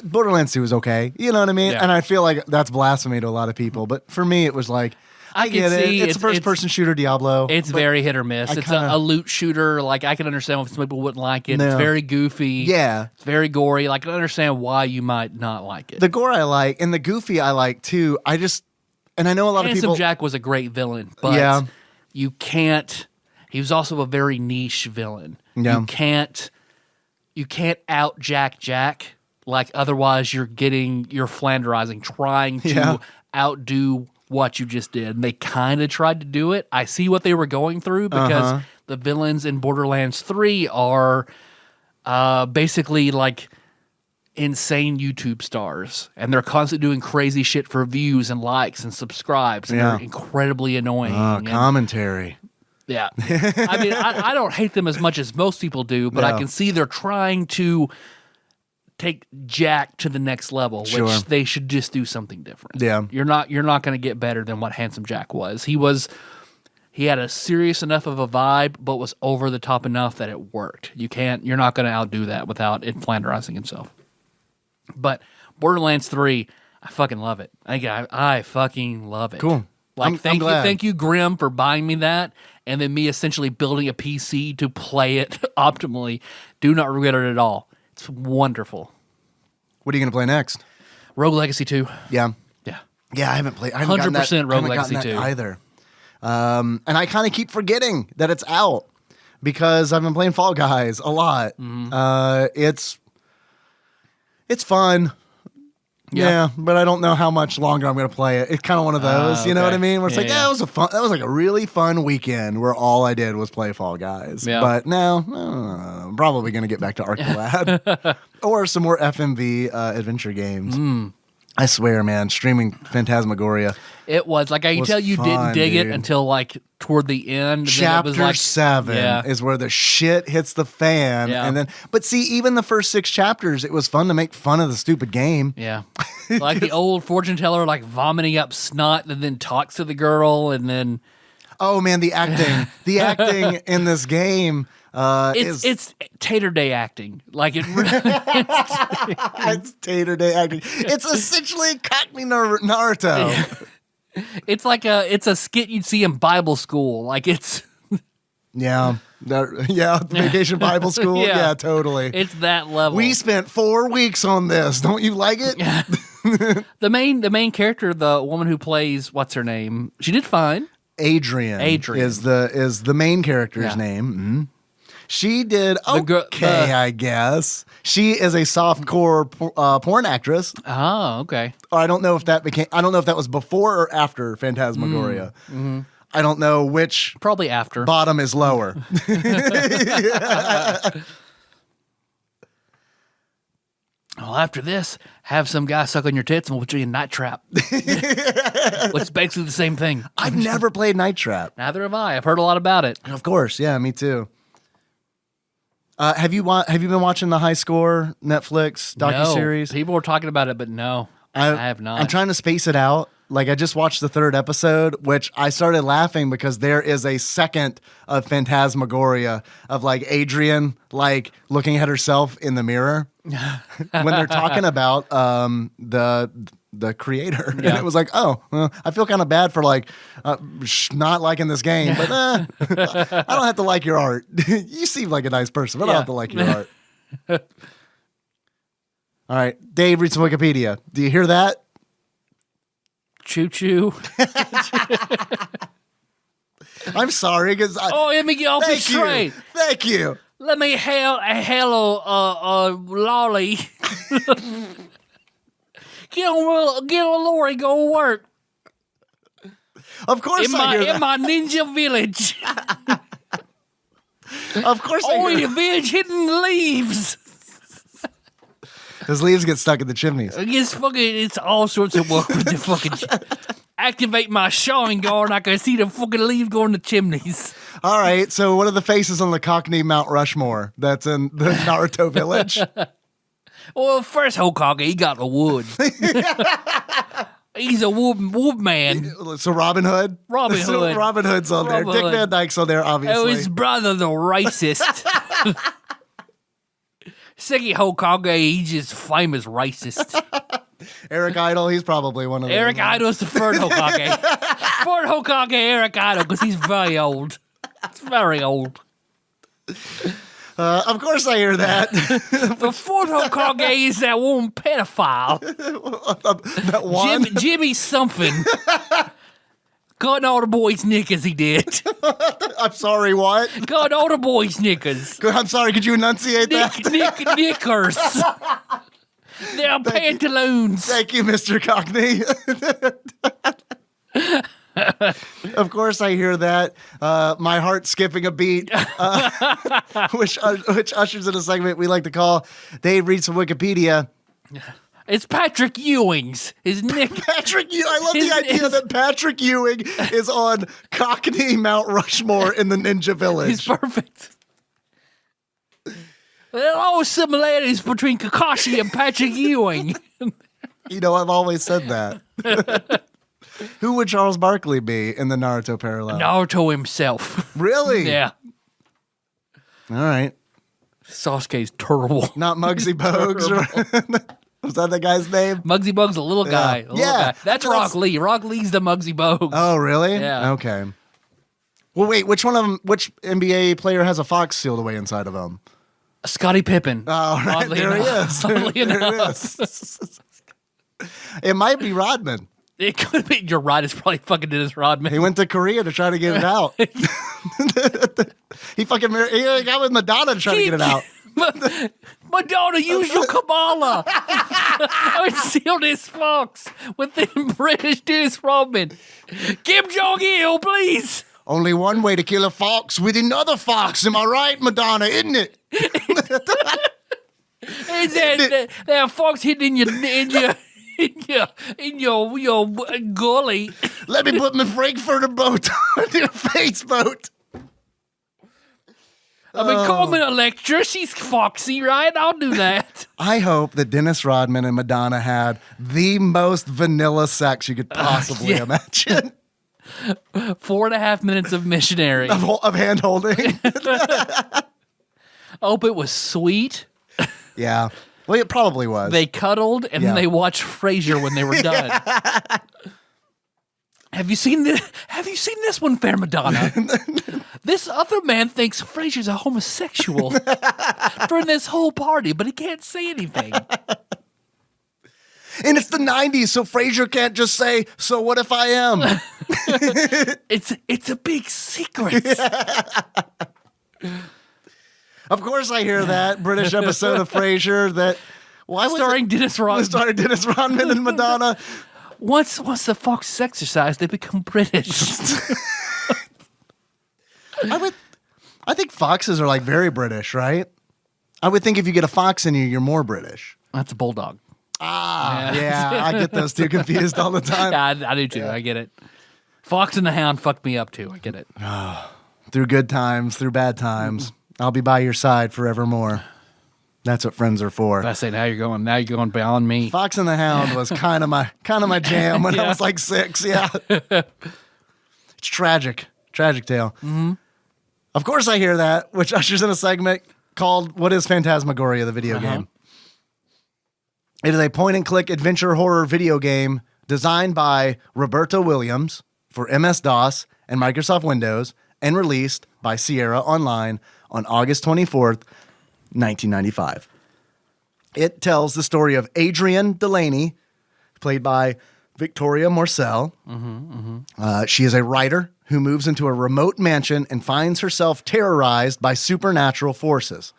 Borderlands 2 is okay. You know what I mean? Yeah. And I feel like that's blasphemy to a lot of people. But for me, it was like, I get it. It's a first-person shooter Diablo. It's very hit or miss. It's a loot shooter. Like, I can understand why some people wouldn't like it. No. It's very goofy. Yeah. It's very gory. Like, I can understand why you might not like it. The gore I like, and the goofy I like, too. And I know a lot of people... Handsome Jack was a great villain, but you can't... He was also a very niche villain. Yeah. You can't out Jack. Like, otherwise you're flanderizing, trying to outdo what you just did. And they kind of tried to do it. I see what they were going through because the villains in Borderlands 3 are basically like insane YouTube stars. And they're constantly doing crazy shit for views and likes and subscribes. And they're incredibly annoying. Commentary. Yeah. I mean, I don't hate them as much as most people do, but I can see they're trying to take Jack to the next level, which they should just do something different. Yeah. You're not going to get better than what Handsome Jack was. He had a serious enough of a vibe, but was over the top enough that it worked. You're not going to outdo that without it flanderizing himself. But Borderlands 3, I fucking love it. I fucking love it. Cool. Like, thank you, Grim, for buying me that, and then me essentially building a PC to play it optimally. Do not regret it at all. It's wonderful. What are you going to play next? Rogue Legacy 2. Yeah. Yeah. Yeah, I haven't played. 100% Rogue Legacy 2 either. And I kind of keep forgetting that it's out because I've been playing Fall Guys a lot. Mm-hmm. It's fun. Yeah, but I don't know how much longer I'm going to play it. It's kind of one of those, you know what I mean? Where it's that was like a really fun weekend where all I did was play Fall Guys. Yeah. But now, I'm probably going to get back to Arcalad or some more FMV adventure games. I swear, man, streaming Phantasmagoria. It was like I can tell you didn't dig it until like toward the end. Chapter 7 is where the shit hits the fan, and then. But see, even the first 6 chapters, it was fun to make fun of the stupid game. Yeah, like the old fortune teller, like vomiting up snot, and then talks to the girl, and then. Oh man, the acting in this game It's Tater Day acting. Like it. it's Tater Day acting. It's essentially Cockney Naruto. It's like it's a skit you'd see in Bible school. Like it's. Yeah. Vacation Bible School. Yeah. Yeah, totally. It's that level. We spent 4 weeks on this. Don't you like it? The main character, the woman who plays what's her name, she did fine. Adrian is the main character's name. Mm-hmm. She did okay, I guess. She is a softcore porn actress. Oh, okay. Or I don't know if that was before or after Phantasmagoria. Mm-hmm. I don't know which. Probably after. Bottom is lower. Well, after this, have some guy suck on your tits and we'll put you in Night Trap. Which is basically the same thing. I've never played Night Trap. Neither have I. I've heard a lot about it. Of course, yeah, me too. Have you been watching the High Score Netflix docuseries? No, people were talking about it, but no, I have not. I'm trying to space it out. Like, I just watched the 3rd episode, which I started laughing because there is a second of Phantasmagoria of, like, Adrian, like, looking at herself in the mirror when they're talking about the creator. Yeah. And it was like, oh, well, I feel kind of bad for, like, not liking this game, but I don't have to like your art. You seem like a nice person, but I don't have to like your art. All right, Dave reads Wikipedia. Do you hear that? Choo choo. I'm sorry because let me get off this straight. Thank you. Let me hello lolly. Get on Lori, go to work. Of course, I hear that. In my ninja village. Of course, I hear your village hidden leaves. Those leaves get stuck in the chimneys. It's all sorts of work with the fucking activate my showing guard. I can see the fucking leaves going to chimneys. All right, so what are the faces on the Cockney Mount Rushmore that's in the Naruto village? Well, first Hokage, he got the wood. He's a wood man. So Robin Hood? Robin Hood's on there. Dick Van Dyke's on there, obviously. Oh, his brother, the racist. Second Hokage, he's just famous racist. Eric Idle, he's probably one of them. Eric Idle's the third Hokage. Fourth Hokage, Eric Idle, because he's very old. It's very old. Of course I hear that. The fourth Hokage is that one pedophile. That one? Jimmy something. Cutting all the boys' knickers, he did. I'm sorry, what? Cutting all the boys' knickers. I'm sorry, could you enunciate that? Knickers. They're pantaloons. Thank you, Mr. Cockney. Of course I hear that. My heart skipping a beat, which ushers in a segment we like to call Dave Reads from Wikipedia. It's Patrick Ewing's. His nick. I love the idea that Patrick Ewing is on Cockney Mount Rushmore in the Ninja Village. He's perfect. There are always similarities between Kakashi and Patrick Ewing. You know, I've always said that. Who would Charles Barkley be in the Naruto parallel? Naruto himself. Really? Yeah. All right. Sasuke's terrible. Not Muggsy Bogues. Was that the guy's name? Muggsy Bogues, a little guy. Guy. That's Rock Lee. Rock Lee's the Muggsy Bogues. Oh, really? Yeah. Okay. Well, wait. Which NBA player has a fox sealed away inside of him? Scottie Pippen. Oh, right. There he is. It might be Rodman. It could be. You're right. It's probably fucking Dennis Rodman. He went to Korea to try to get it out. He got with Madonna to try to get it out. Madonna, use your Kabbalah. I sealed his fox with the British Dennis Rodman. Kim Jong-il, please. Only one way to kill a fox with another fox. Am I right, Madonna? Isn't it? Is that fox hidden in your gully? Let me put my Frankfurter boat on your face boat. I mean, call me a lecturer. She's foxy, right? I'll do that. I hope that Dennis Rodman and Madonna had the most vanilla sex you could possibly imagine. 4.5 minutes of missionary. of hand holding. Oh, it was sweet. Yeah. Well, it probably was. They cuddled and then they watched Frasier when they were done. Have you seen this? Have you seen this one, Fair Madonna? This other man thinks Frasier's a homosexual for this whole party, but he can't say anything. And it's the 90s, so Frasier can't just say, "So what if I am?" It's a big secret. Of course I hear that British episode of Frasier that Starring Dennis Rodman. Starring Dennis Rodman and Madonna. Once the foxes exercise, they become British. I think foxes are like very British, right? I would think if you get a fox in you, you're more British. That's a bulldog. Yeah, I get those two confused all the time. Yeah, I do too. I get it. Fox and the Hound fucked me up too. I get it. Through good times, through bad times, I'll be by your side forevermore. That's what friends are for. I say now you're going beyond me. Fox and the Hound was kind of my jam when I was like 6. Yeah, it's tragic tale. Mm-hmm. Of course, I hear that, which ushers in a segment called "What is Phantasmagoria?" the video game. It is a point-and-click adventure horror video game designed by Roberto Williams for MS-DOS and Microsoft Windows and released by Sierra Online on August 24th, 1995. It tells the story of Adrienne Delaney, played by Victoria Morcell. She is a writer who moves into a remote mansion and finds herself terrorized by supernatural forces.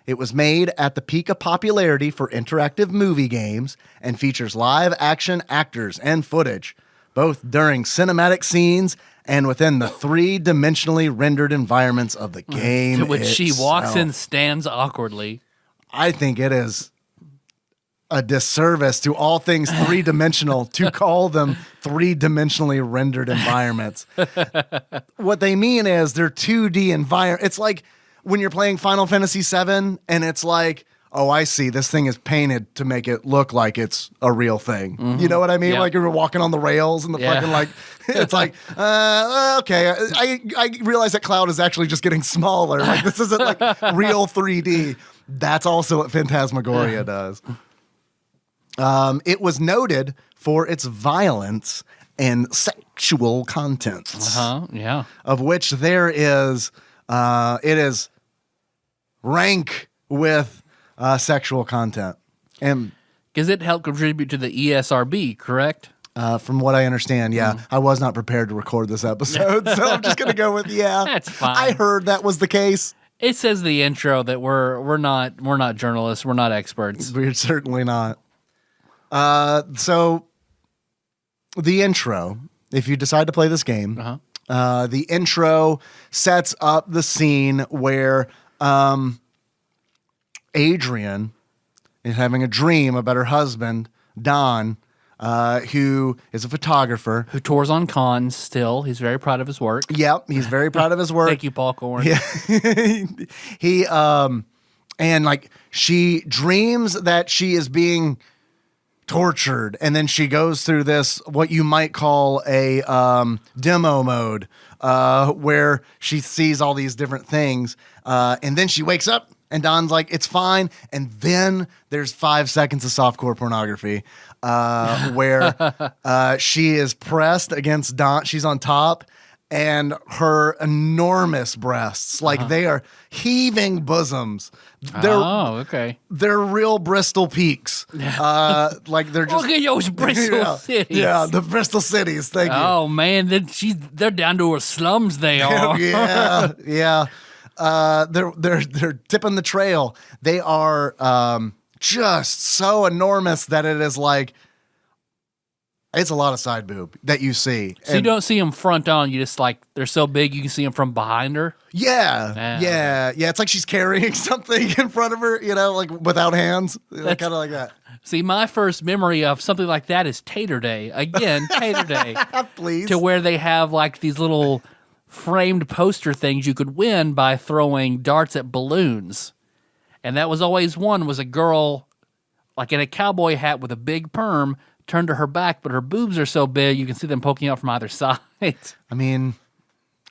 It was made at the peak of popularity for interactive movie games and features live-action actors and footage, both during cinematic scenes and within the three-dimensionally rendered environments of the game To which she walks itself. and stands awkwardly. I think it is a disservice to all things three-dimensional to call them three-dimensionally rendered environments. What they mean is they're 2D environment. It's like when you're playing Final Fantasy VII and it's like, oh, I see, this thing is painted to make it look like it's a real thing. Mm-hmm. You know what I mean? Yeah. Like you're walking on the rails and the fucking like, it's like, okay, I realize that Cloud is actually just getting smaller. Like this isn't like real 3D. That's also what Phantasmagoria does. It was noted for its violence and sexual contents, Yeah. of which there is, it is rank with sexual content. And Because it helped contribute to the ESRB, correct? from what I understand, I was not prepared to record this episode, so I'm just going to go with That's fine. I heard that was the case. It says in the intro that we're not journalists, we're not experts. We're certainly not. So the intro, if you decide to play this game, the intro sets up the scene where Adrienne is having a dream about her husband, Don, who is a photographer. Who tours on cons still. He's very proud of his work. Yep, he's very proud of his work. Thank you, Paul Corn. Yeah. He and like she dreams that she is being tortured, and then she goes through this what you might call a demo mode where she sees all these different things, and then she wakes up and Don's like, it's fine, and then there's 5 seconds of softcore pornography where she is pressed against Don. She's on top, and her enormous breasts, like they are heaving bosoms. Okay. They're real Bristol peaks. Like they're just Look at those Bristol cities. Yeah, the Bristol cities. Thank you. Oh man, they're down to her slums. They are. yeah. They're tipping the trail. They are just so enormous that it is like it's a lot of side boob that you see. So you don't see them front on. You just like they're so big you can see them from behind her. Yeah. It's like she's carrying something in front of her, like without hands, kind of like that. See, my first memory of something like that is Tater Day. Again, Tater Day. Please. To where they have like these little framed poster things you could win by throwing darts at balloons. And that was always one was a girl like in a cowboy hat with a big perm turned to her back, but her boobs are so big you can see them poking out from either side. I mean,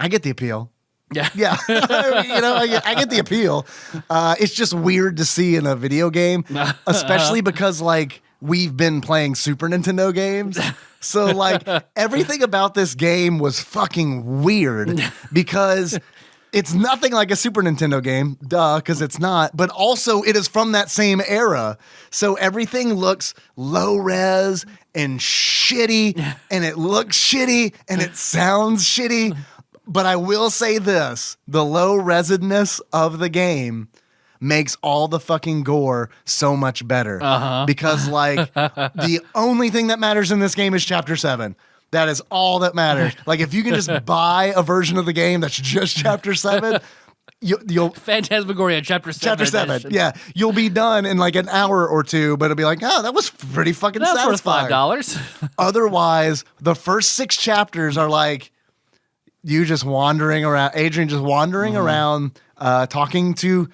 I get the appeal. Yeah. Yeah. I get the appeal. It's just weird to see in a video game, especially because, like, we've been playing Super Nintendo games. So, like, everything about this game was fucking weird because it's nothing like a Super Nintendo game, because it's not, but also it is from that same era. So everything looks low res and shitty, and it looks shitty, and it sounds shitty. But I will say this, the low residness of the game makes all the fucking gore so much better. Because, like, the only thing that matters in this game is Chapter 7. That is all that matters. Like, if you can just buy a version of the game that's just Chapter 7, you'll Phantasmagoria Chapter 7. Chapter 7, edition. yeah. You'll be done in like an hour or two, but it'll be like, oh, that was pretty fucking That's worth satisfying. $5. Otherwise, the first 6 chapters are like you just wandering around, Adrian just wandering around, talking to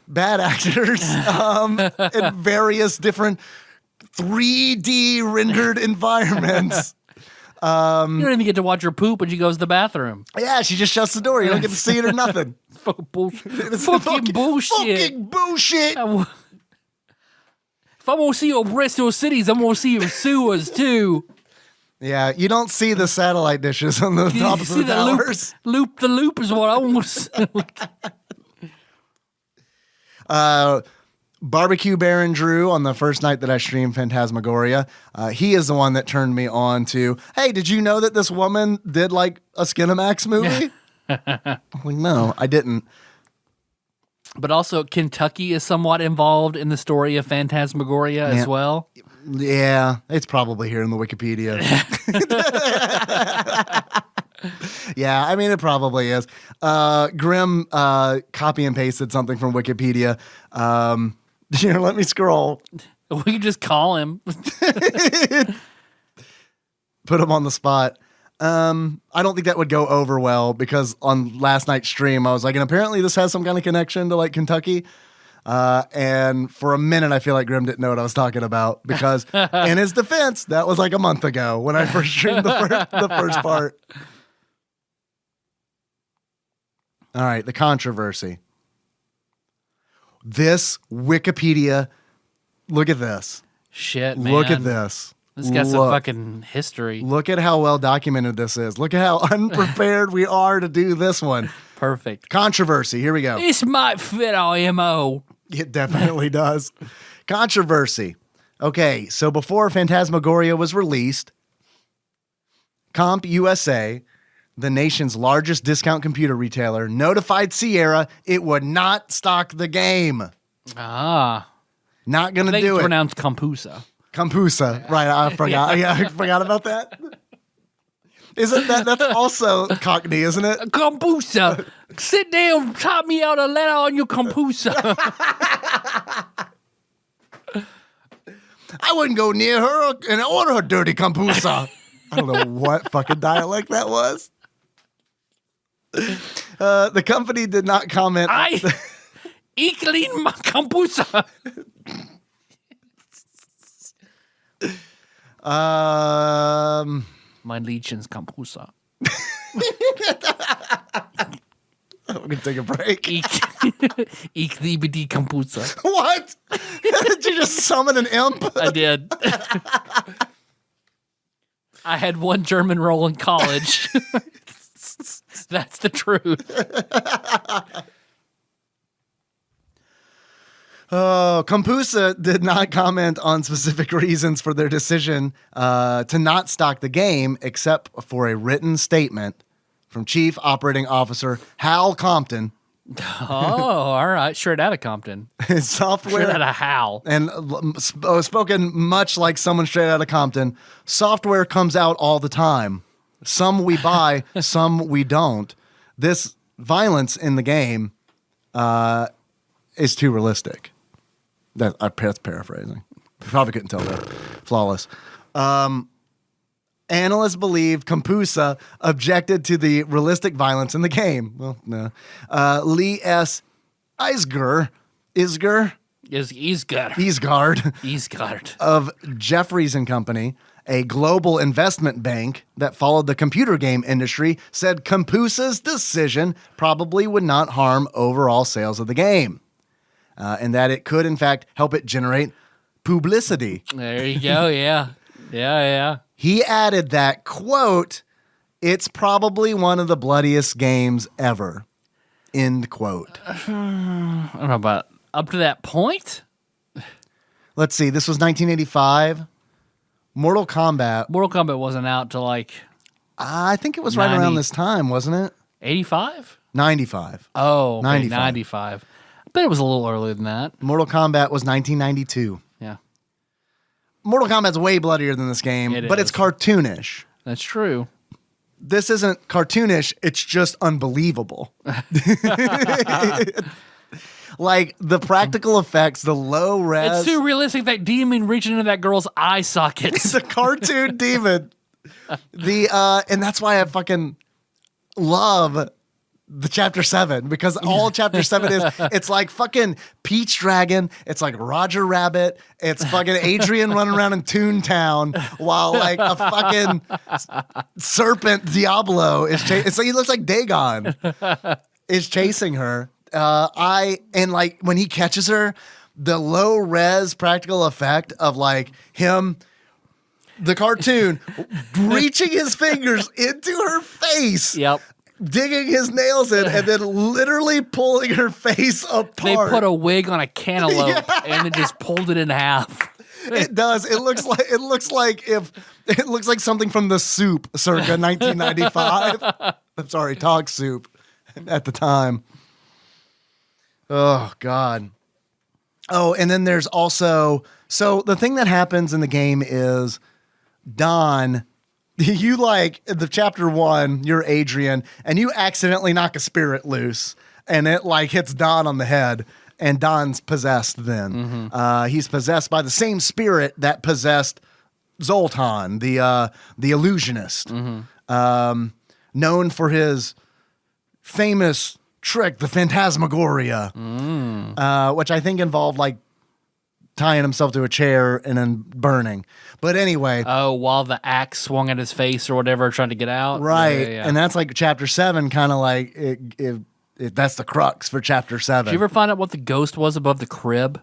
bad actors in various different 3D rendered environments. You don't even get to watch her poop when she goes to the bathroom. Yeah, she just shuts the door. You don't get to see it or nothing. Fucking bullshit. It's Fucking bullshit. Fucking bullshit. If I'm going to see your Bristol cities, I'm going to see your sewers too. Yeah, you don't see the satellite dishes on the top of the towers. The loop is what I want to see. Barbecue Baron Drew on the first night that I streamed Phantasmagoria, he is the one that turned me on to, hey, did you know that this woman did like a Skinamax movie? I'm like, no, I didn't. But also, Kentucky is somewhat involved in the story of Phantasmagoria as well. Yeah, it's probably here in the Wikipedia. Yeah, I mean, it probably is. Grim copy and pasted something from Wikipedia. Here, let me scroll. We could just call him. Put him on the spot. I don't think that would go over well because on last night's stream, I was like, and apparently this has some kind of connection to like Kentucky. And for a minute, I feel like Grim didn't know what I was talking about because in his defense, that was like a month ago when I first streamed the first part. All right, the controversy. This Wikipedia, look at this. Shit, man. Look at this. This got some fucking history. Look at how well documented this is. Look at how unprepared we are to do this one. Perfect. Controversy. Here we go. This might fit our MO. It definitely does. Controversy. Okay, so before Phantasmagoria was released, Comp USA, the nation's largest discount computer retailer, notified Sierra it would not stock the game. Ah. Not going to They do it. pronounced Compusa. Compusa. Right, I forgot. Yeah, I forgot about that. Isn't that's also Cockney, isn't it? Compusa. Sit down, type me out a letter on your Compusa. I wouldn't go near her and order her dirty Compusa. I don't know what fucking dialect that was. The company did not comment. Ich clean my Compusa. Mein Liedchen's Compusa. We're going to take a break. Ich liebe die Compusa. What? Did you just summon an imp? I did. I had one German role in college. That's the truth. Oh, Compusa did not comment on specific reasons for their decision to not stock the game, except for a written statement from Chief Operating Officer Hal Compton. Oh, all right. Straight out of Compton. His software. Straight out of Hal. And spoken much like someone straight out of Compton, software comes out all the time. Some we buy, some we don't. This violence in the game is too realistic. That's paraphrasing. Probably couldn't tell that. Flawless. Analysts believe Compusa objected to the realistic violence in the game. Well, no. Lee S. Isger He's got it. Eastgard of Jeffries and Company, a global investment bank that followed the computer game industry, said Kampusa's decision probably would not harm overall sales of the game, and that it could, in fact, help it generate publicity. There you go. Yeah. He added that, quote, "It's probably one of the bloodiest games ever," end quote. I don't know about up to that point. Let's see. This was 1985. Mortal Kombat. Mortal Kombat wasn't out till like I think it was right around this time, wasn't it? 85? 95. Oh, okay, 95. 95. I bet it was a little earlier than that. Mortal Kombat was 1992. Yeah. Mortal Kombat's way bloodier than this game, but it's cartoonish. That's true. This isn't cartoonish, it's just unbelievable. Like, the practical effects, the low res. It's too realistic, that demon reaching into that girl's eye sockets. It's a cartoon demon. And that's why I fucking love the Chapter 7, because all Chapter 7 is, it's like fucking Peach Dragon, it's like Roger Rabbit, it's fucking Adrian running around in Toontown while like a fucking serpent Diablo is it's like, he looks like Dagon is chasing her. And like when he catches her, the low res practical effect of like him, the cartoon, reaching his fingers into her face. Yep. Digging his nails in and then literally pulling her face apart. They put a wig on a cantaloupe and then just pulled it in half. It does. It looks like something from The Soup circa 1995. I'm sorry, Talk Soup at the time. Oh God. Oh, and then there's also, so the thing that happens in the game is Don, you like the Chapter 1, you're Adrian, and you accidentally knock a spirit loose, and it like hits Don on the head, and Don's possessed then. He's possessed by the same spirit that possessed Zoltan, the illusionist, known for his famous trick, the Phantasmagoria, which I think involved like tying himself to a chair and then burning. But anyway. Oh, while the axe swung at his face or whatever, trying to get out. Right. Yeah. And that's like Chapter 7, kind of like, that's the crux for Chapter 7. Did you ever find out what the ghost was above the crib?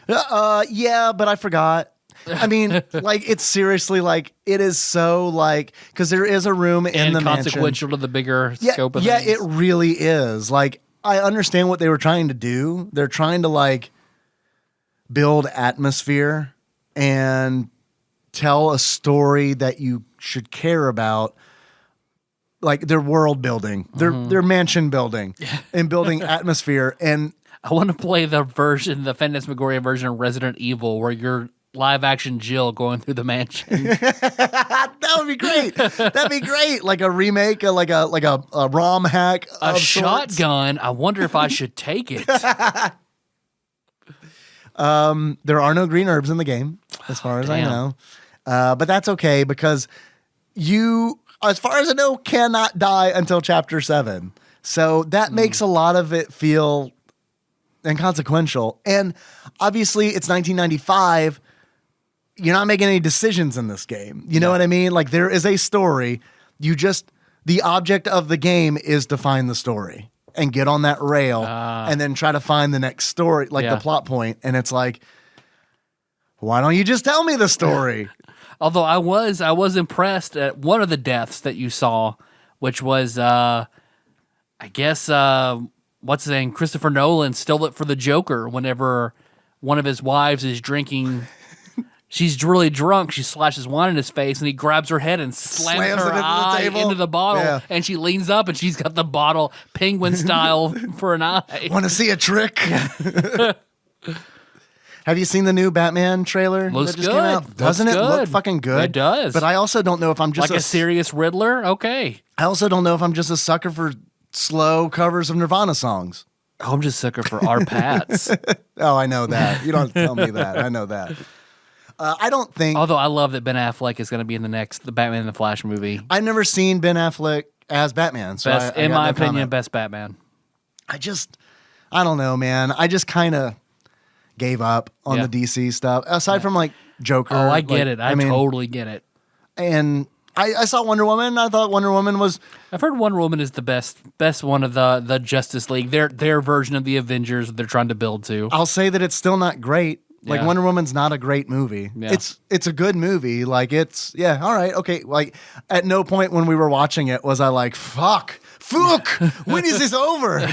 Yeah, but I forgot. I mean, like, it's seriously like, it is so like, because there is a room in the mansion. Consequential to the bigger scope of things. Yeah, things. it really is. Like, I understand what they were trying to do. They're trying to like build atmosphere and tell a story that you should care about. Like, their world building, their mansion building, and building atmosphere. And I want to play the Phantasmagoria version of Resident Evil, where you're live action Jill going through the mansion. That would be great. That'd be great. Like a remake, like a ROM hack. A shotgun. I wonder if I should take it. There are no green herbs in the game, as far as I know. But that's okay, because you, as far as I know, cannot die until Chapter 7. So that makes a lot of it feel inconsequential. And obviously, it's 1995. You're not making any decisions in this game. You know what I mean? Like, there is a story. The object of the game is to find the story and get on that rail and then try to find the next story, like the plot point. And it's like, why don't you just tell me the story? Although I was impressed at one of the deaths that you saw, which was, I guess, what's his name? Christopher Nolan stole it for the Joker whenever one of his wives is drinking. She's really drunk. She slashes wine in his face, and he grabs her head and slams her eye into the bottle. Yeah. And she leans up, and she's got the bottle penguin style for an eye. Want to see a trick? Have you seen the new Batman trailer? Looks that just good. Came out? Doesn't it look fucking good? It does. But I also don't know if I'm just like a serious Riddler. Okay. I also don't know if I'm just a sucker for slow covers of Nirvana songs. Oh, I'm just a sucker for our Pats. Oh, I know that. You don't have to tell me that. I know that. I don't think. Although I love that Ben Affleck is going to be in the Batman and the Flash movie. I've never seen Ben Affleck as Batman. So best, in my opinion, best Batman. I don't know, man. I just kind of, gave up on the DC stuff. Aside from like Joker. Oh, I get like, it. I mean, totally get it. And I saw Wonder Woman. And I thought Wonder Woman was. I've heard Wonder Woman is the best one of the Justice League. Their version of the Avengers that they're trying to build to. I'll say that it's still not great. Like Wonder Woman's not a great movie. Yeah. It's a good movie. Like all right, okay. Like at no point when we were watching it was I like fuck, when is this over?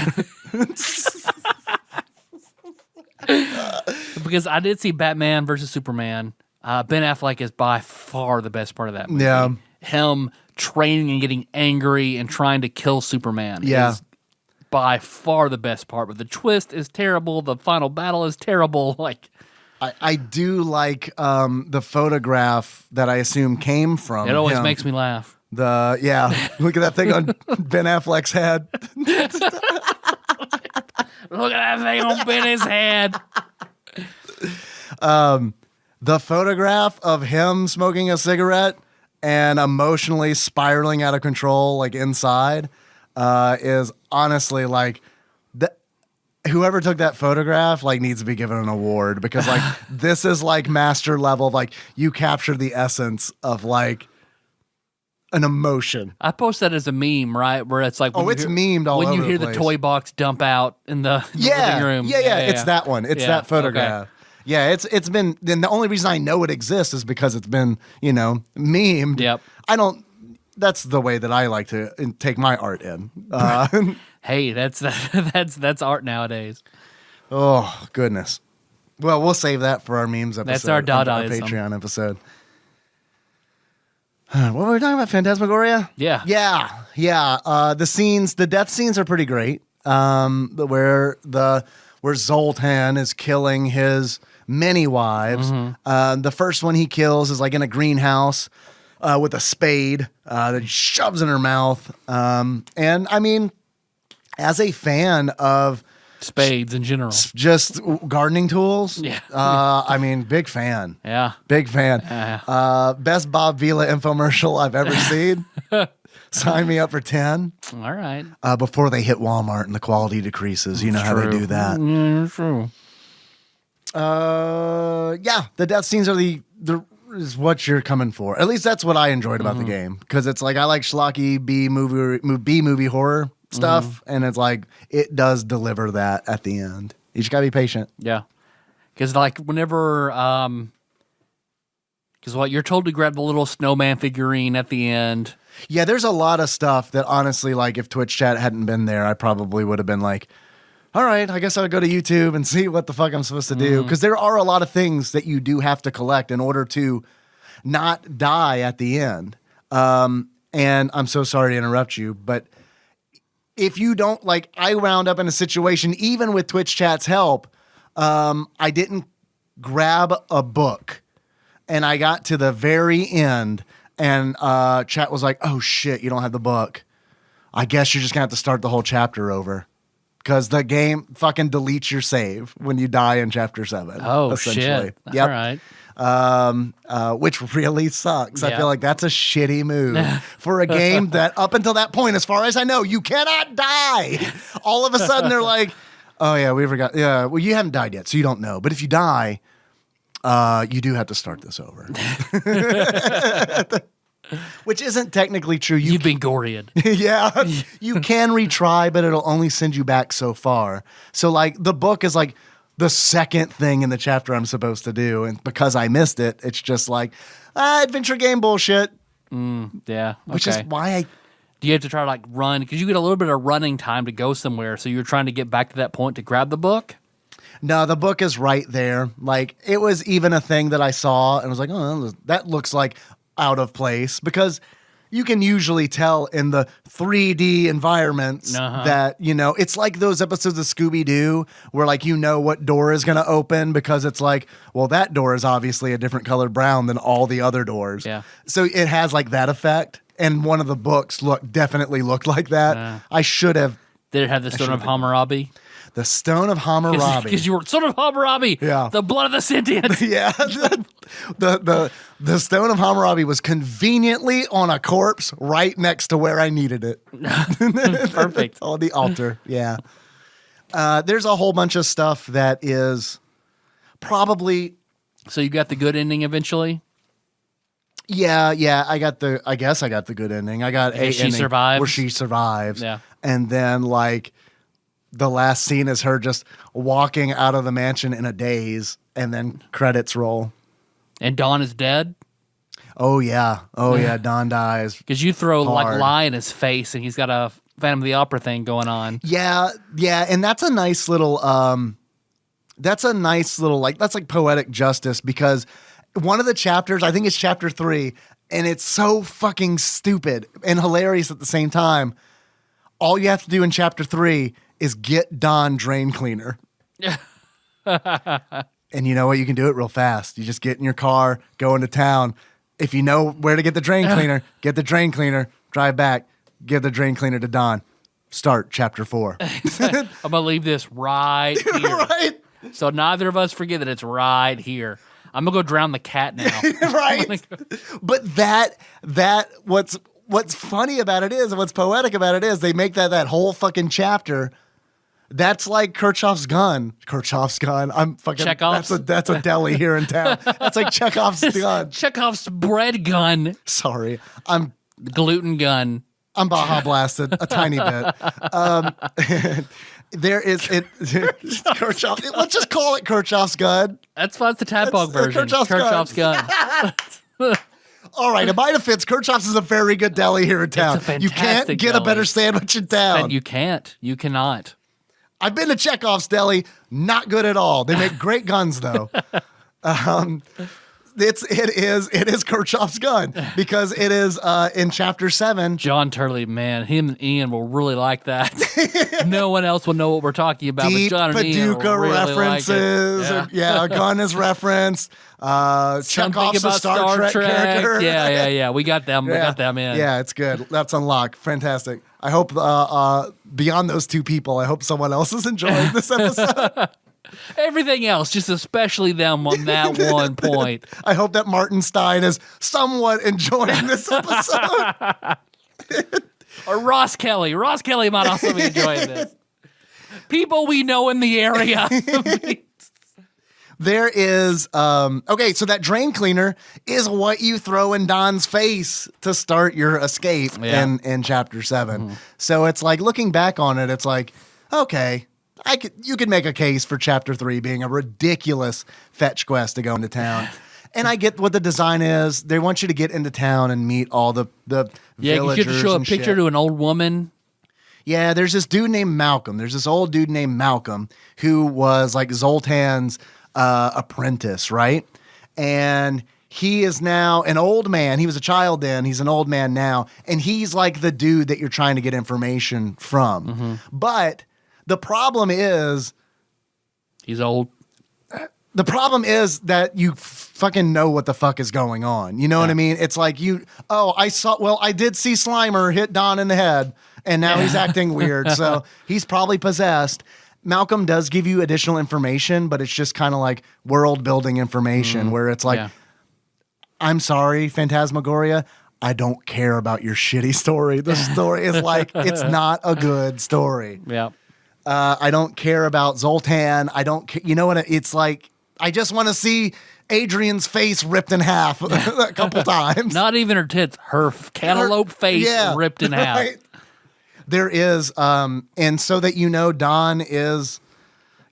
Because I did see Batman versus Superman. Ben Affleck is by far the best part of that movie. Yeah. Him training and getting angry and trying to kill Superman is by far the best part. But the twist is terrible. The final battle is terrible. Like, I do like the photograph that I assume came from it always him. makes me laugh. Look at that thing on Ben Affleck's head. Look at that thing on Benny's head. The photograph of him smoking a cigarette and emotionally spiraling out of control, like inside, is honestly like whoever took that photograph like needs to be given an award because like this is like master level. Like you captured the essence of like an emotion. I post that as a meme, right? Where it's like, memed all over when you hear the the place. toy box dump out in the living room. Yeah, it's that one. It's that photograph. Okay. Yeah, it's been. Then the only reason I know it exists is because it's been memed. Yep. That's the way that I like to take my art in. Hey, that's art nowadays. Oh goodness. Well, we'll save that for our memes episode. That's our Dadaism. Patreon episode. What were we talking about? Phantasmagoria? Yeah. Yeah. The death scenes are pretty great. Where Zoltan is killing his many wives. The first one he kills is like in a greenhouse with a spade that he shoves in her mouth. And I mean, as a fan of spades in general, just gardening tools. Yeah. I mean, big fan. Yeah. Big fan. Yeah. Best Bob Vila infomercial I've ever seen. Sign me up for 10. All right. Before they hit Walmart and the quality decreases. You know how they do that. True. The death scenes are is what you're coming for. At least that's what I enjoyed about the game. Because it's like I like schlocky B movie horror stuff. And it's like it does deliver that at the end. You just gotta be patient. Yeah. Because like whenever you're told to grab the little snowman figurine at the end. Yeah, there's a lot of stuff that honestly, like if Twitch chat hadn't been there, I probably would have been like, all right, I guess I'll go to YouTube and see what the fuck I'm supposed to do. Because there are a lot of things that you do have to collect in order to not die at the end. And I'm so sorry to interrupt you, but if you don't, like, I wound up in a situation, even with Twitch chat's help, I didn't grab a book. And I got to the very end, and chat was like, oh shit, you don't have the book. I guess you're just going to have to start the whole chapter over. Because the game fucking deletes your save when you die in chapter 7. Oh, essentially. shit. Yep. All right. Which really sucks. Yeah. I feel like that's a shitty move for a game that up until that point, as far as I know, you cannot die. All of a sudden they're like, oh yeah, we forgot. Yeah, well, you haven't died yet, so you don't know. But if you die, you do have to start this over. Which isn't technically true. You've been Goriad. Yeah. You can retry, but it'll only send you back so far. So like the book is like the second thing in the chapter I'm supposed to do. And because I missed it, it's just like adventure game bullshit. Yeah. Okay. Which is why Do you have to try to like run? Because you get a little bit of running time to go somewhere. So you're trying to get back to that point to grab the book? No, the book is right there. Like it was even a thing that I saw and was like, oh, that looks like out of place, because you can usually tell in the 3D environments that, it's like those episodes of Scooby-Doo where like, what door is going to open because it's like, well, that door is obviously a different colored brown than all the other doors. Yeah. So it has like that effect. And one of the books definitely looked like that. I should have. Did it have the Stone of Hammurabi? The Stone of Hammurabi. Because you were Stone of Hammurabi. Yeah. The blood of the sentient. Yeah. The Stone of Hammurabi was conveniently on a corpse right next to where I needed it. Perfect. On the altar. Yeah. There's a whole bunch of stuff that is probably. So you got the good ending eventually? Yeah. I guess I got the good ending. I got a she ending survives? where she survives. Yeah. And then like the last scene is her just walking out of the mansion in a daze, and then credits roll. And Don is dead? Oh yeah. Don dies. Because you throw like Hard. lie in his face, and he's got a Phantom of the Opera thing going on. Yeah, and that's a nice little that's like poetic justice, because one of the chapters, I think it's chapter 3, and it's so fucking stupid and hilarious at the same time. All you have to do in chapter 3 is get Don drain cleaner. And you know what? You can do it real fast. You just get in your car, go into town. If you know where to get the drain cleaner, get the drain cleaner, drive back, give the drain cleaner to Don. Start chapter 4. I'm going to leave this right here. Right? So neither of us forget that it's right here. I'm going to go drown the cat now. Right. But what's funny about it is, and what's poetic about it is, they make that whole fucking chapter. That's like Kirchhoff's gun. I'm fucking. Chekhov's? That's a deli here in town. That's like Chekhov's gun. Chekhov's bread gun. Sorry, I'm Gluten gun. Baja blasted a tiny bit. There is it. Kirchhoff. Let's just call it Kirchhoff's gun. That's fine. It's the TADPOG That's version. Kirchhoff's gun. All right, in my defense, Kirchhoff's is a very good deli here in town. It's a You can't fantastic get a deli. better sandwich in town. And you can't. You cannot. I've been to Chekhov's Deli, not good at all. They make great guns though. It is Kirchhoff's gun, because it is in chapter 7. John Turley, man, him and Ian will really like that. No one else will know what we're talking about, Deep but John and Ian will Paducah really references. Like it. A gun is referenced. Something Chekhov's a about Star Trek character. Yeah. We got them. We got them in. Yeah, it's good. That's unlocked. Fantastic. I hope beyond those two people, I hope someone else is enjoying this episode. Everything else, just especially them on that one point. I hope that Martin Stein is somewhat enjoying this episode. Or Ross Kelly. Ross Kelly might also be enjoying this. People we know in the area. There is okay, so that drain cleaner is what you throw in Don's face to start your escape in chapter 7. Mm-hmm. So it's like, looking back on it, it's like, okay, you could make a case for chapter 3 being a ridiculous fetch quest to go into town. And I get what the design is. They want you to get into town and meet all the You get to show a and picture shit. to an old woman. Yeah, there's this dude named Malcolm. There's this old dude named Malcolm who was like Zoltan's apprentice, right? And he is now an old man. He was a child then. He's an old man now. And he's like the dude that you're trying to get information from. Mm-hmm. But the problem is... He's old. The problem is that you fucking know what the fuck is going on. You know what I mean? It's like I did see Slimer hit Don in the head, and now he's acting weird. So he's probably possessed. Malcolm does give you additional information, but it's just kind of like world building information where it's like, I'm sorry, Phantasmagoria, I don't care about your shitty story. The story is like, it's not a good story. Yeah. I don't care about Zoltan. I don't care. You know what? It's like, I just want to see Adrian's face ripped in half a couple times. Not even her tits, her cantaloupe face ripped in half. Right? There is, and so that you know, Don is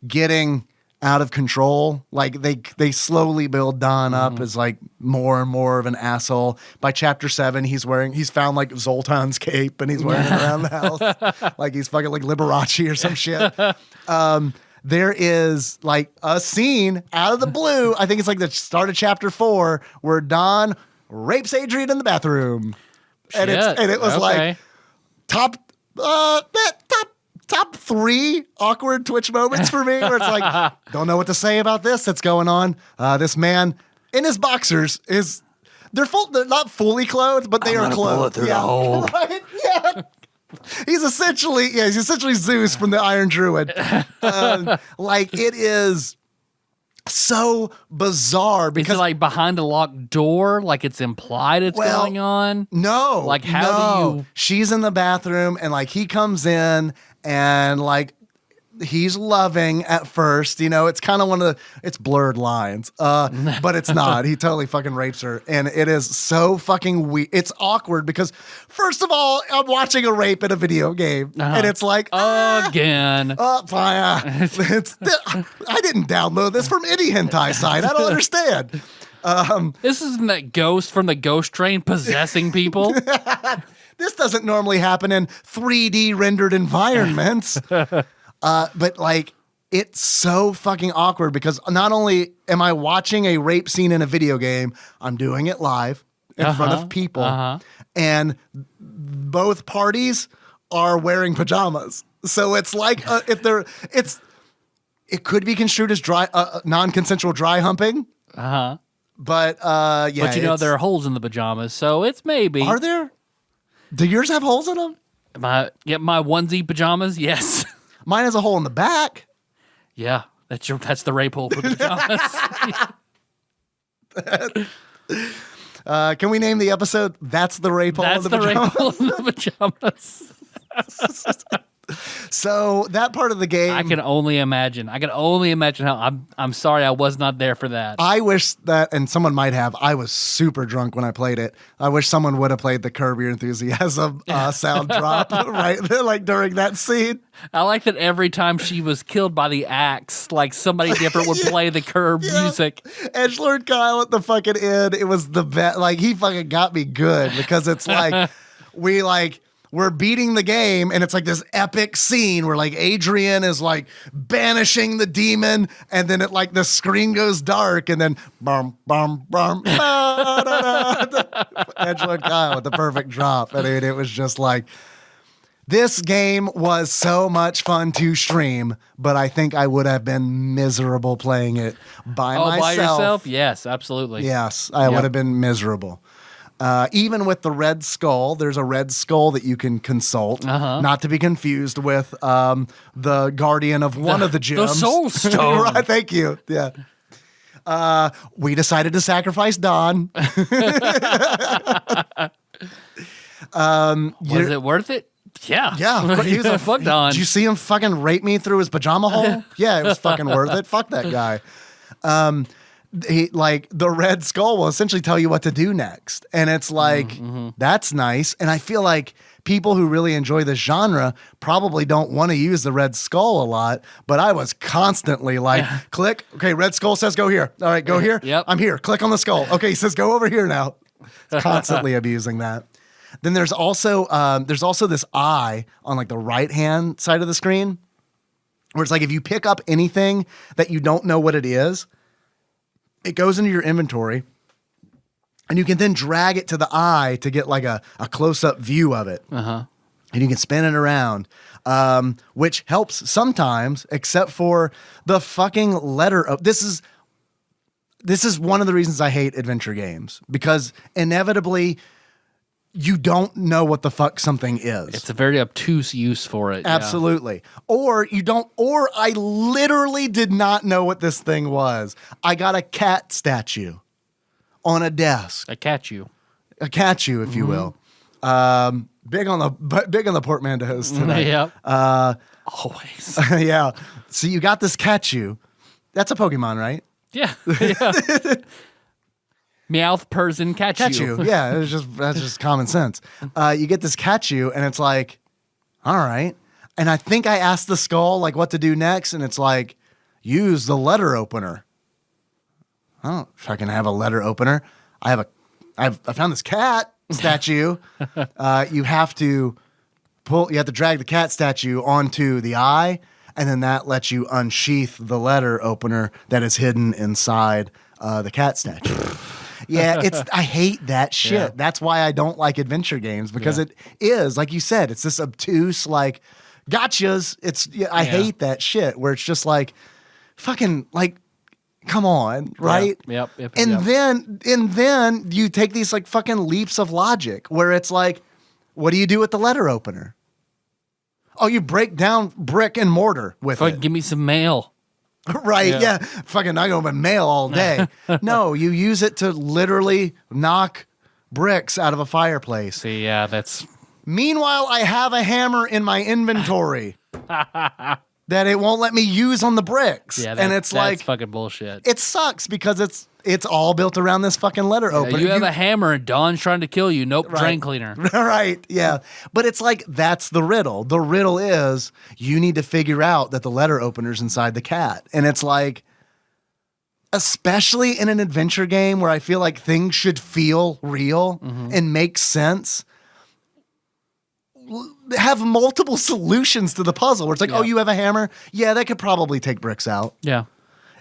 getting out of control. Like they slowly build Don up as like more and more of an asshole. By chapter 7, he's found like Zoltan's cape and he's wearing it around the house. Like he's fucking like Liberace or some shit. There is like a scene out of the blue. I think it's like the start of chapter 4 where Don rapes Adrian in the bathroom. And it was like top 3 awkward Twitch moments for me where it's like, don't know what to say about this that's going on. This man in his boxers they're not fully clothed, but they are clothed. Through the hole. Right? Yeah. He's essentially Zeus from the Iron Druid. Like it is so bizarre because Is it like behind a locked door? Like it's implied it's going on? No. Like how do you... She's in the bathroom and like he comes in and like he's loving at first, it's kind of it's blurred lines, but it's not. He totally fucking rapes her, and it is so fucking weird. It's awkward because, first of all, I'm watching a rape in a video game, and it's like, again. I didn't download this from any hentai site. I don't understand. This isn't that ghost from the Ghost Train possessing people. This doesn't normally happen in 3D rendered environments. But like, it's so fucking awkward because not only am I watching a rape scene in a video game, I'm doing it live in front of people, and both parties are wearing pajamas. So it's like it could be construed as non-consensual dry humping. But yeah, but there are holes in the pajamas, so it's maybe. Are there? Do yours have holes in them? My onesie pajamas, yes. Mine has a hole in the back. Yeah, that's the rape hole for the pajamas. Can we name the episode "That's the Rape Hole in the Pajamas"? Rape hole in the pajamas. So that part of the game, I can only imagine how. I'm sorry, I was not there for that. I wish that, and someone might have. I was super drunk when I played it. I wish someone would have played the Curb Your Enthusiasm sound drop right there, like during that scene. I like that every time she was killed by the axe, like somebody different would play the Curb music. Edgelord Kyle at the fucking end. It was the best. Like, he fucking got me good because it's like we're beating the game, and it's like this epic scene where like Adrian is like banishing the demon, and then the screen goes dark, and then bum bum bum. Edgelord Kyle with the perfect drop. I mean, it was just like, this game was so much fun to stream, but I think I would have been miserable playing it by myself. By yourself? Yes, absolutely. Yes, I would have been miserable. Even with the Red Skull, there's a Red Skull that you can consult, not to be confused with the guardian of one of the gyms. The Soul Stone. Right, thank you. Yeah. We decided to sacrifice Don. Was it worth it? Yeah. Yeah. He's a fuck Don. Did you see him fucking rape me through his pajama hole? Yeah, it was fucking worth it. Fuck that guy. The Red Skull will essentially tell you what to do next. And it's like, that's nice. And I feel like people who really enjoy this genre probably don't want to use the Red Skull a lot, but I was constantly like, click. Okay, Red Skull says go here. All right, go here. Yep. I'm here. Click on the skull. Okay, he says go over here now. Constantly abusing that. Then there's also this eye on like the right-hand side of the screen where it's like if you pick up anything that you don't know what it is, it goes into your inventory, and you can then drag it to the eye to get like a close-up view of it. And you can spin it around, which helps sometimes, except for the fucking letter. This is one of the reasons I hate adventure games, because inevitably you don't know what the fuck something is. It's a very obtuse use for it. Absolutely. Yeah. Or I literally did not know what this thing was. I got a cat statue on a desk. A catchu, if you will. Big on the portmanteaus tonight. Yep. Always. Yeah. So you got this catchu. That's a Pokemon, right? Yeah. Meowth person catchu. Yeah, that's just common sense. You get this catchu, and it's like, all right. And I think I asked the skull like what to do next, and it's like, use the letter opener. I don't fucking have a letter opener. I found this cat statue. You have to drag the cat statue onto the eye, and then that lets you unsheath the letter opener that is hidden inside the cat statue. Yeah, I hate that shit. Yeah. That's why I don't like adventure games, because it is, like you said, it's this obtuse, like, gotchas. I hate that shit where it's just like, fucking, like, come on, right? Yep. And then you take these like fucking leaps of logic where it's like, what do you do with the letter opener? Oh, you break down brick and mortar with it. Give me some mail. Right, yeah. Fucking not going to mail all day. No, you use it to literally knock bricks out of a fireplace. See, yeah, that's... Meanwhile, I have a hammer in my inventory. that it won't let me use on the bricks. Yeah, and it's that's like fucking bullshit. it sucks because it's all built around this fucking letter opener. You have a hammer and Dawn's trying to kill you. Nope, Right. drain cleaner. Right, yeah. But it's like that's the riddle. The riddle is you need to figure out that the letter opener's inside the cat. And it's like, especially in an adventure game where I feel like things should feel real and make sense, have multiple solutions to the puzzle where it's like, oh, you have a hammer? Yeah, that could probably take bricks out. Yeah.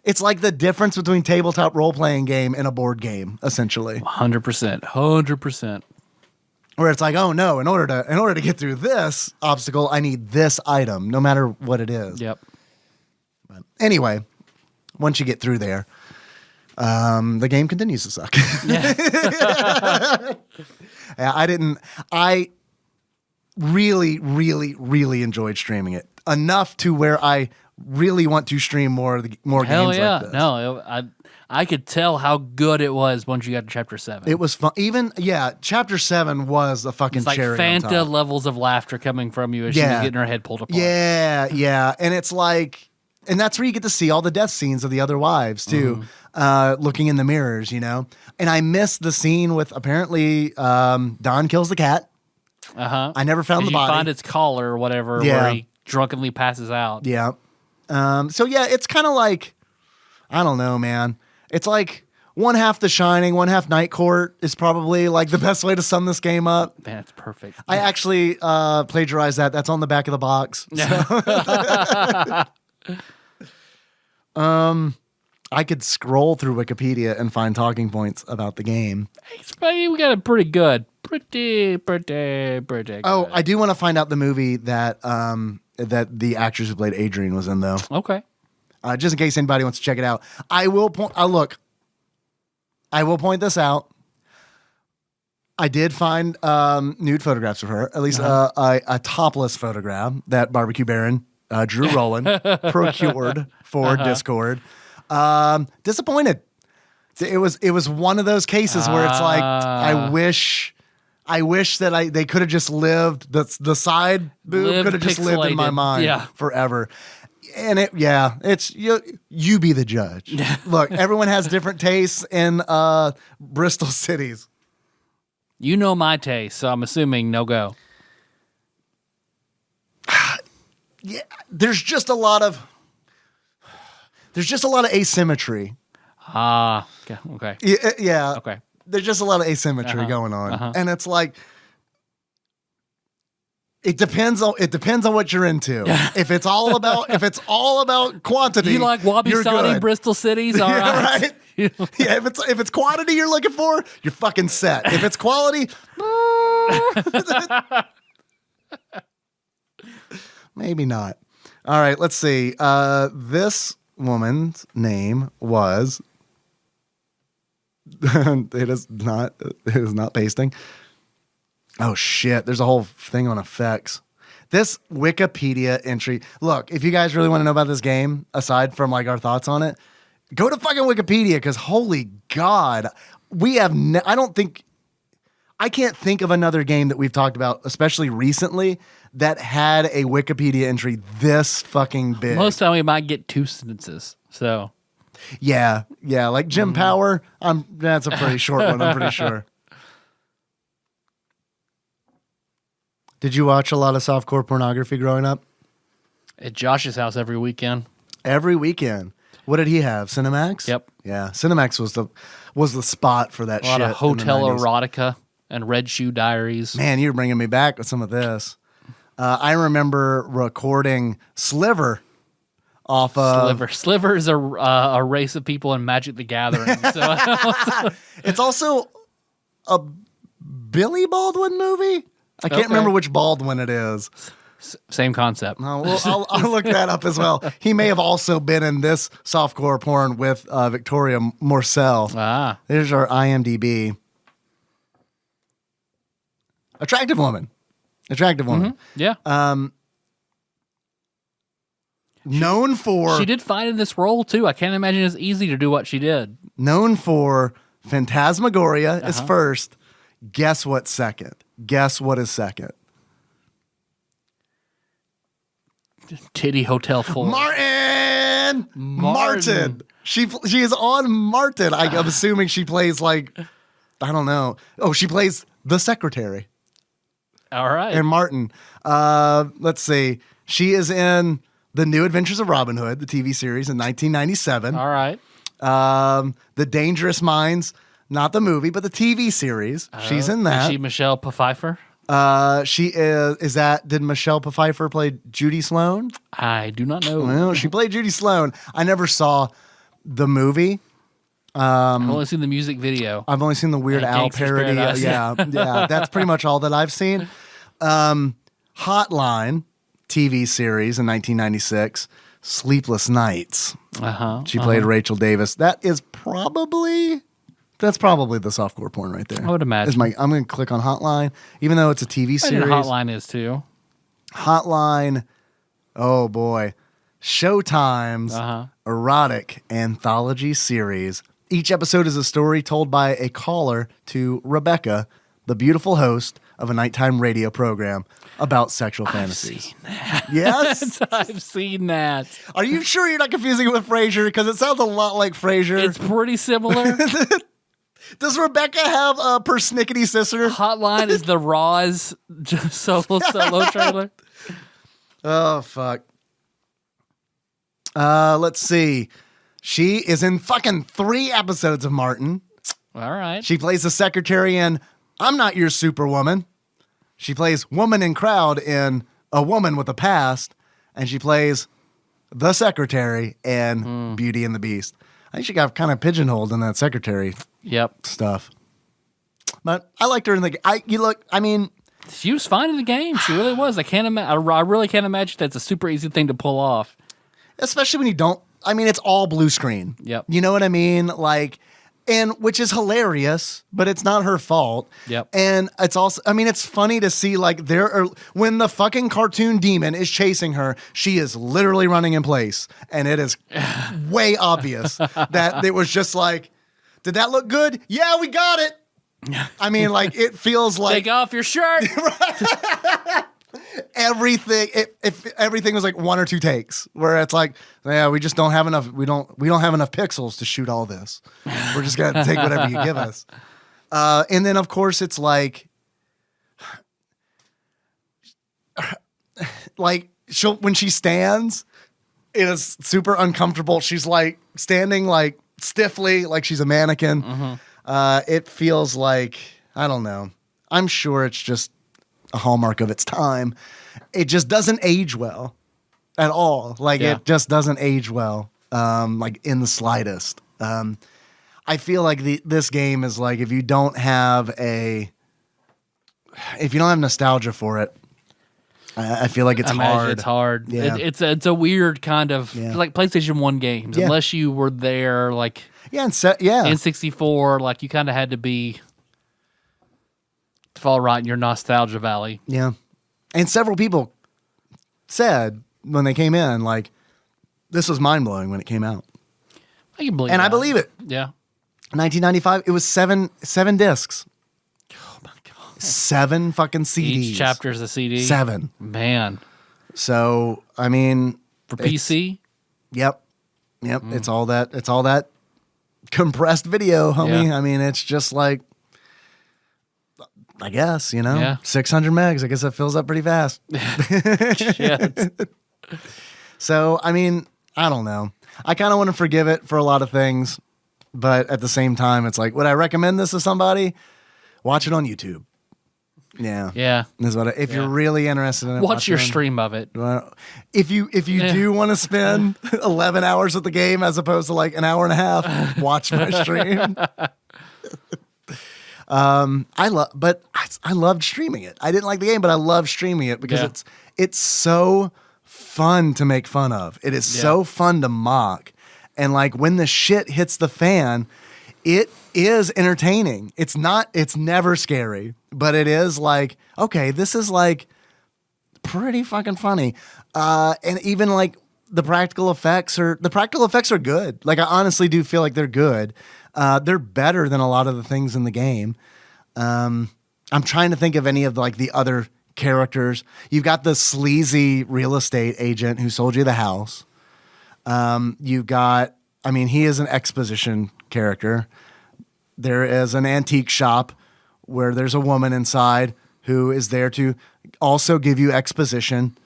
It's like the difference between tabletop role-playing game and a board game, essentially. 100%. 100%. Where it's like, oh no, in order to get through this obstacle, I need this item, no matter what it is. Yep. But anyway, once you get through there, the game continues to suck. Yeah. I really, really, really enjoyed streaming it enough to where I really want to stream more Hell games yeah. like this. No, I could tell how good it was once you got to chapter 7. It was fun. Chapter 7 was a fucking It's like cherry on Fanta top. levels of laughter coming from you as she was getting her head pulled apart. Yeah. And it's like, and that's where you get to see all the death scenes of the other wives too, looking in the mirrors, you know? And I missed the scene with apparently Don kills the cat. I never found the You body. find its collar or whatever where he drunkenly passes out. Yeah. So yeah, it's kind of like, I don't know, man. It's like one half The Shining, one half Night Court is probably like the best way to sum this game up. Man, it's perfect. I actually plagiarized that. That's on the back of the box. So. I could scroll through Wikipedia and find talking points about the game. We got it pretty good. Pretty good. Oh, I do want to find out the movie that that the actress who played Adrian was in, though. Okay. Just in case anybody wants to check it out. I will point. Look, I will point this out. I did find nude photographs of her, at least a topless photograph that Barbecue Baron Drew Rowland procured for Discord. Disappointed. It was one of those cases where it's like I wish that they could have just lived the side boob could have just lived in my mind forever. And it's you be the judge. Look, everyone has different tastes in Bristol cities. You know my taste, so I'm assuming no go. Yeah, there's just a lot of asymmetry. Okay. Yeah. Okay. There's just a lot of asymmetry going on, and it's like it depends on what you're into. If it's all about quantity, You like Wabi you're Sabi, good. Bristol cities? All Yeah, right. Yeah, if it's quantity you're looking for, you're fucking set. If it's quality, maybe not. All right, let's see. This woman's name was. It is not pasting. Oh shit! There's a whole thing on effects. This Wikipedia entry. Look, if you guys really want to know about this game, aside from like our thoughts on it, go to fucking Wikipedia because holy god, we have. I can't think of another game that we've talked about, especially recently, that had a Wikipedia entry this fucking big. Most time we might get 2 sentences. So Yeah, like Jim Power. That's a pretty short one. I'm pretty sure. Did you watch a lot of softcore pornography growing up? at Josh's house every weekend. Every weekend. What did he have? Cinemax? Yep. Yeah, Cinemax was the spot for that A shit. lot of hotel in the 90s. erotica and Red Shoe Diaries. Man, you're bringing me back with some of this. I remember recording Sliver off of... Sliver is a race of people in Magic the Gathering. So It's also a Billy Baldwin movie? I can't remember which Baldwin it is. same concept. I'll look that up as well. He may have also been in this softcore porn with Victoria Morcell. Ah. There's our IMDb. Attractive woman. Yeah. Known for... She did fine in this role, too. I can't imagine it's easy to do what she did. Known for Phantasmagoria is first. Guess what's second? Guess what is second? Titty Hotel 4. Martin. She is on Martin. I'm assuming she plays like, I don't know. Oh, she plays the secretary. All right. And Martin. Let's see. She is in The New Adventures of Robin Hood, the TV series in 1997. All right. The Dangerous Minds, not the movie, but the TV series. She's in that. Is she Michelle Pfeiffer? She is that, did Michelle Pfeiffer play Judy Sloan? I do not know. Well, she played Judy Sloan. I never saw the movie. I've only seen the music video. I've only seen the Weird Al Gangster's parody. Paradise. Yeah. That's pretty much all that I've seen. Hotline TV series in 1996. Sleepless Nights. She played Rachel Davis. That's probably the softcore porn right there. I would imagine. I'm going to click on Hotline, even though it's a TV series. Hotline is too. Hotline. Oh boy. Showtime's erotic anthology series. Each episode is a story told by a caller to Rebecca, the beautiful host of a nighttime radio program about sexual fantasies. Seen that. Yes? I've seen that. Are you sure you're not confusing it with Frasier? Because it sounds a lot like Frasier. It's pretty similar. Does Rebecca have a persnickety sister? Hotline is the Roz solo trailer. Oh, fuck. Let's see. She is in fucking 3 episodes of Martin. All right. She plays the secretary in I'm Not Your Superwoman. She plays Woman in Crowd in A Woman with a Past. And she plays the secretary in Beauty and the Beast. I think she got kind of pigeonholed in that secretary stuff. But I liked her in the she was fine in the game. She really was. I really can't imagine that's a super easy thing to pull off. Especially when you don't, it's all blue screen. Yep. You know what I mean? Which is hilarious, but it's not her fault. Yep. And it's also, it's funny to see when the fucking cartoon demon is chasing her, she is literally running in place. And it is way obvious that it was just like, did that look good? Yeah, we got it. It feels like. Take off your shirt. Everything, if everything was like 1 or 2 takes, where it's like, yeah, we just don't have enough. We don't have enough pixels to shoot all this. We're just gonna take whatever you give us. And then of course it's like when she stands, it is super uncomfortable. She's like standing like stiffly, like she's a mannequin. It feels like, I don't know. I'm sure it's just a hallmark of its time. It just doesn't age well at all. It just doesn't age well, in the slightest. I feel like this game is like, if you don't have nostalgia for it, I feel like it's hard. It's hard. Yeah. It's a weird kind of like PlayStation 1 games. Yeah. Unless you were there, N64, you kind of had to be to fall right in your nostalgia valley. Yeah. And several people said when they came in, this was mind blowing when it came out. I can believe and that. I believe it. Yeah. 1995, it was seven discs. Oh my God. 7 fucking CDs. Each chapter's a CD. 7. Man. So, for PC? Yep. It's all that compressed video, homie. Yeah. It's just like, I guess, 600 megs. I guess that fills up pretty fast. Shit. So, I don't know. I kind of want to forgive it for a lot of things, but at the same time, it's like, would I recommend this to somebody? Watch it on YouTube. Yeah. Yeah. That's what if you're really interested in it. Watch your stream of it. If you do want to spend 11 hours with the game as opposed to an hour and a half, watch my stream. I loved streaming it. I didn't like the game, but I love streaming it because it's so fun to make fun of. It is so fun to mock. And when the shit hits the fan, it is entertaining. It's never scary, but it is okay, this is pretty fucking funny. And even the practical effects are good. I honestly do feel like they're good. They're better than a lot of the things in the game. I'm trying to think of any of the other characters. You've got the sleazy real estate agent who sold you the house. You've got, I mean, he is an exposition character. There is an antique shop where there's a woman inside who is there to also give you exposition.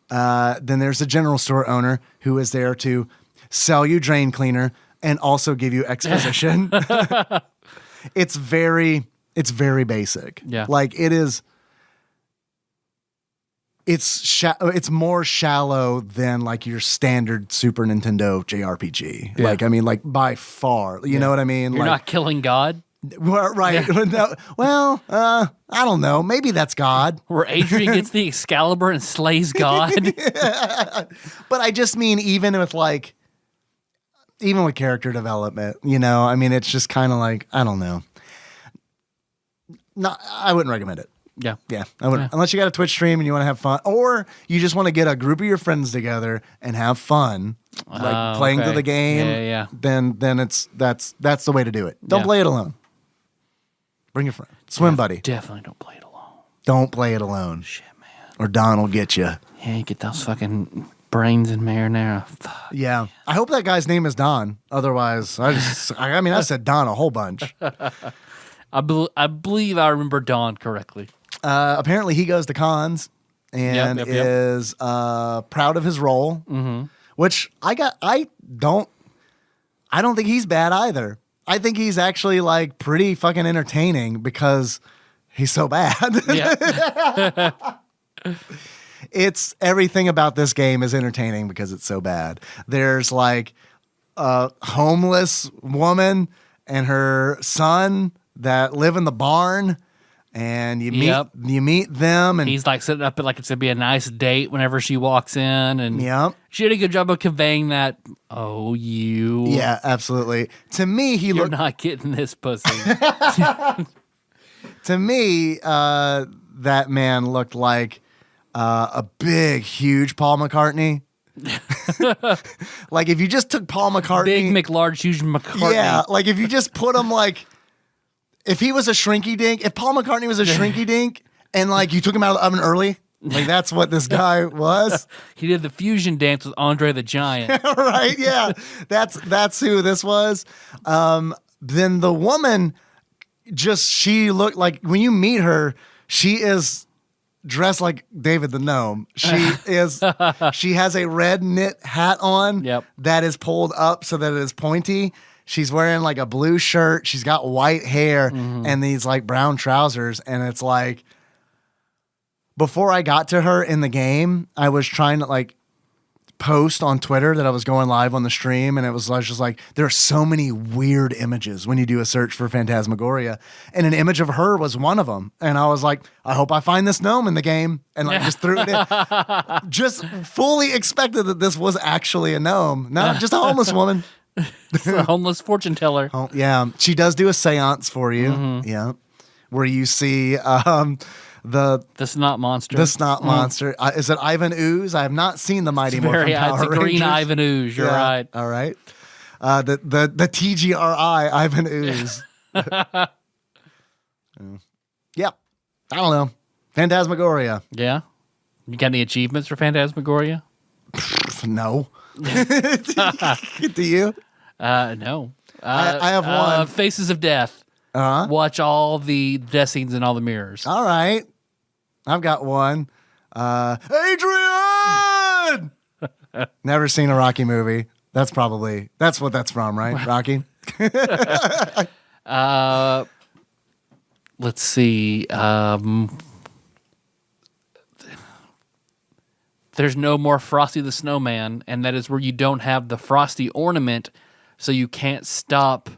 Then there's a general store owner who is there to sell you drain cleaner and also give you exposition. It's very basic. Yeah. Like it is. It's more shallow than like your standard Super Nintendo JRPG. Yeah. Like, I mean, like by far, you know what I mean? You're like, not killing God. well, right. No, well, I don't know. Maybe that's God. Where Adrian gets the Excalibur and slays God. But I just mean even with character development, you know, I mean, it's just kind of like, I don't know. No, I wouldn't recommend it. Yeah. Yeah, I wouldn't. Unless you got a Twitch stream and you want to have fun, or you just want to get a group of your friends together and have fun, like playing through the game. Yeah. Then that's the way to do it. Don't play it alone. Bring your friend, swim buddy. Definitely don't play it alone. Don't play it alone. Shit, man. Or Don will get you. Yeah, you get those fucking brains in marinara. Fuck. Yeah, I hope that guy's name is Don. Otherwise, I said Don a whole bunch. I believe I remember Dawn correctly. Apparently, he goes to cons and is proud of his role, which I don't think he's bad either. I think he's actually like pretty fucking entertaining because he's so bad. Yeah. It's everything about this game is entertaining because it's so bad. There's like a homeless woman and her son that live in the barn, and you meet them, and he's like setting up it like it's gonna be a nice date whenever she walks in, and she did a good job of conveying that. Oh, you, yeah, absolutely. To me, you're not getting this pussy. To me, that man looked like a big, huge Paul McCartney. Like if you just took Paul McCartney, big McLarge, huge McCartney. Yeah, like if you just put him like. If he was a shrinky dink, if Paul McCartney was a shrinky dink and like you took him out of the oven early, like that's what this guy was. He did the fusion dance with Andre the Giant. Right, yeah. That's who this was. Then the woman she looked like when you meet her, she is dressed like David the Gnome. She has a red knit hat on that is pulled up so that it is pointy. She's wearing like a blue shirt. She's got white hair and these like brown trousers. And it's like, before I got to her in the game, I was trying to like post on Twitter that I was going live on the stream. And I was just like, there are so many weird images when you do a search for Phantasmagoria. And an image of her was one of them. And I was like, I hope I find this gnome in the game. And like just threw it in. Just fully expected that this was actually a gnome. No, just a homeless woman. A homeless fortune teller. Oh, yeah, she does do a seance for you. Yeah, where you see the snot monster. The snot monster. Is it Ivan Ooze? I have not seen the Mighty Morphin Power It's a green Rangers. Ivan Ooze. You're right. All right. The TGRI Ivan Ooze. Yeah. I don't know. Phantasmagoria. Yeah. You got any achievements for Phantasmagoria? No. Do you? No. I have one. Faces of Death. Watch all the death scenes in all the mirrors. All right. I've got one. Adrian! Never seen a Rocky movie. That's what that's from, right? Rocky? Let's see. There's no more Frosty the Snowman, and that is where you don't have the Frosty ornament, so you can't stop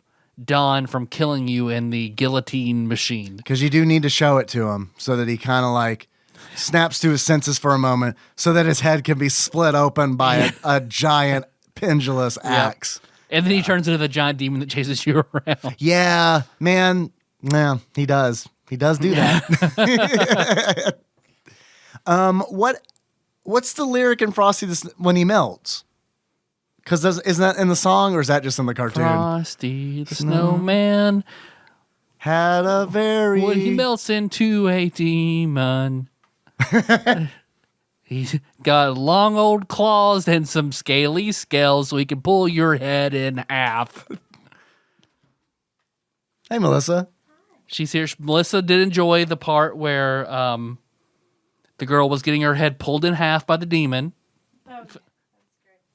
Don from killing you in the guillotine machine. Because you do need to show it to him so that he kind of like snaps to his senses for a moment so that his head can be split open by a giant pendulous axe. And then he turns into the giant demon that chases you around. Yeah, man. Yeah, he does. He does do that. What's the lyric in Frosty when he melts? Because isn't that in the song or is that just in the cartoon? Frosty the Snowman had a very... when he melts into a demon. He's got long old claws and some scaly scales so he can pull your head in half. Hey, Melissa. She's here. Melissa did enjoy the part where the girl was getting her head pulled in half by the demon. Okay.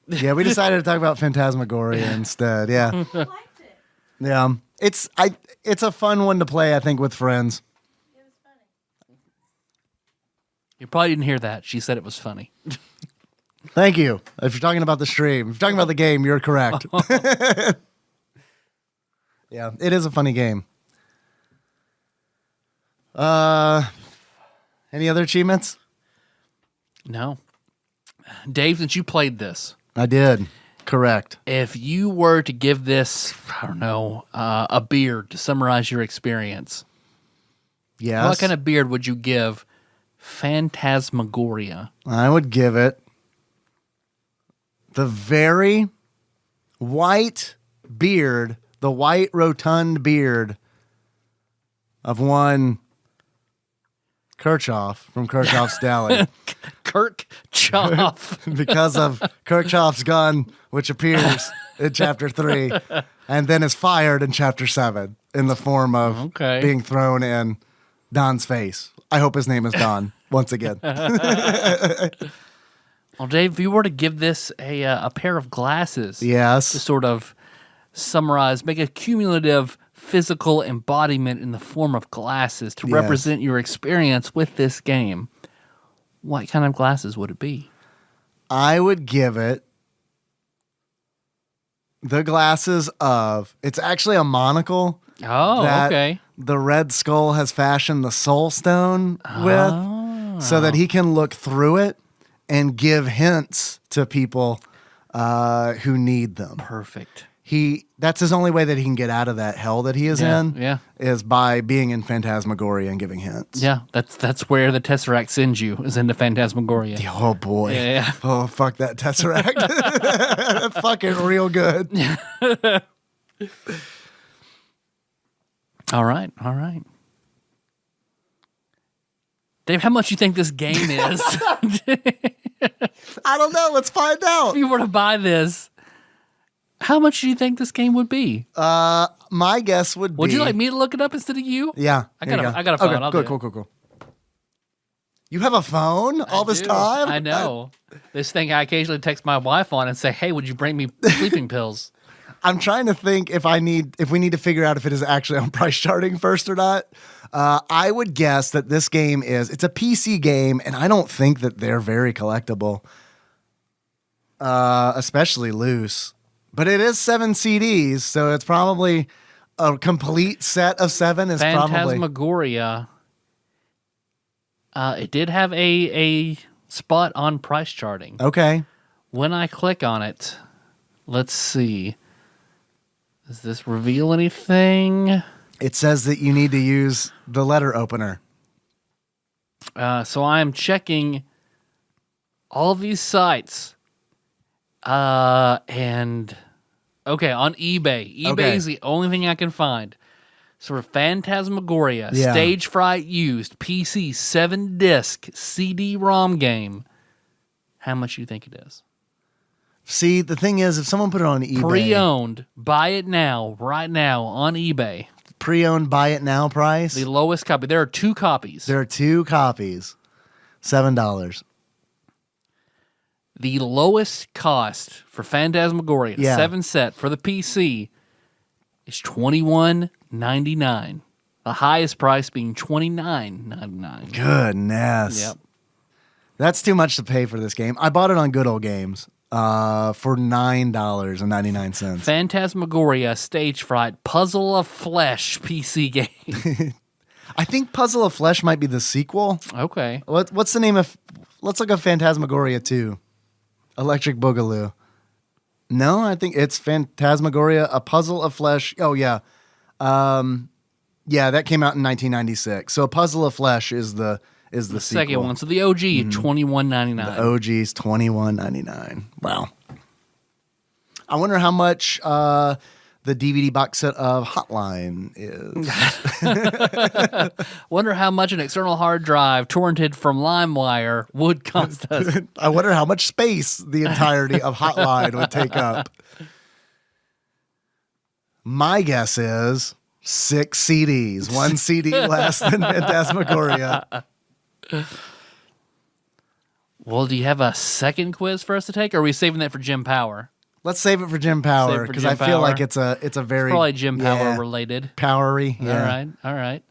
Yeah, we decided to talk about Phantasmagoria instead. Yeah. I liked it. Yeah. It's a fun one to play, I think, with friends. It was funny. You probably didn't hear that. She said it was funny. Thank you. If you're talking about the stream, if you're talking about the game, you're correct. Yeah, it is a funny game. Any other achievements? No. Dave, since you played this, I did. Correct. if you were to give this, I don't know, a beard to summarize your experience, Yes. what kind of beard would you give Phantasmagoria? I would give it the very white beard, the white rotund beard of one Kirchhoff from Kirchhoff's Deli. Kirk Choff. Because of Kirchhoff's gun, which appears in chapter 3 and then is fired in chapter 7 in the form of Okay. being thrown in Don's face. I hope his name is Don once again. Well, Dave, if you were to give this a pair of glasses to Yes. sort of summarize, make a cumulative physical embodiment in the form of glasses to Yes. represent your experience with this game, what kind of glasses would it be? I would give it the glasses of, it's actually a monocle Oh, that okay. the Red Skull has fashioned the Soul Stone with so that he can look through it and give hints to people who need them. Perfect. That's his only way that he can get out of that hell that he is in. Yeah. Is by being in Phantasmagoria and giving hints. Yeah, that's where the Tesseract sends you, is into Phantasmagoria. Oh boy. Yeah. Oh fuck that Tesseract. Fucking real good. All right. Dave, how much you think this game is? I don't know. Let's find out. If you were to buy this, how much do you think this game would be? My guess would be. Would you like me to look it up instead of you? Yeah. I here got you a- go. I got a phone. Okay, I'll do cool. You have a phone all this time? I know. This thing I occasionally text my wife on and say, "Hey, would you bring me sleeping pills?" I'm trying to think if we need to figure out if it is actually on price charting first or not. I would guess that this game it's a PC game, and I don't think that they're very collectible, especially loose. But it is 7 CDs, so it's probably a complete set of 7 is probably. Phantasmagoria. It did have a spot on price charting. Okay. When I click on it, let's see. Does this reveal anything? It says that you need to use the letter opener. So I'm checking all of these sites. And okay, on eBay. eBay is the only thing I can find. So for Phantasmagoria, Yeah. Stage Fright used, PC 7-disc CD-ROM game. How much do you think it is? See, the thing is, if someone put it on eBay, Pre-owned, buy it now, right now on eBay. pre-owned, buy it now price. The lowest copy. There are 2 copies. There are 2 copies, $7. The lowest cost for Phantasmagoria, Yeah. 7 set for the PC, is $21.99. The highest price being $29.99. Goodness. Yep. That's too much to pay for this game. I bought it on Good Old Games for $9.99. Phantasmagoria Stage Fright Puzzle of Flesh PC game. I think Puzzle of Flesh might be the sequel. Okay. What's the name of? Let's look up Phantasmagoria 2. Electric Boogaloo. No, I think it's Phantasmagoria, A Puzzle of Flesh. Oh, yeah. Yeah, that came out in 1996. So A Puzzle of Flesh is the sequel. Second one. So the OG, $21.99. The OG's $21.99. Wow. I wonder how much the the DVD box set of Hotline is. Wonder how much an external hard drive torrented from LimeWire would cost us. I wonder how much space the entirety of Hotline would take up. My guess is 6 CDs, 1 CD less than Phantasmagoria. Well, do you have a second quiz for us to take, or are we saving that for Jim Power? Let's save it for Jim Power because I feel like it's a very probably Jim Power related. Powery. Yeah. All right.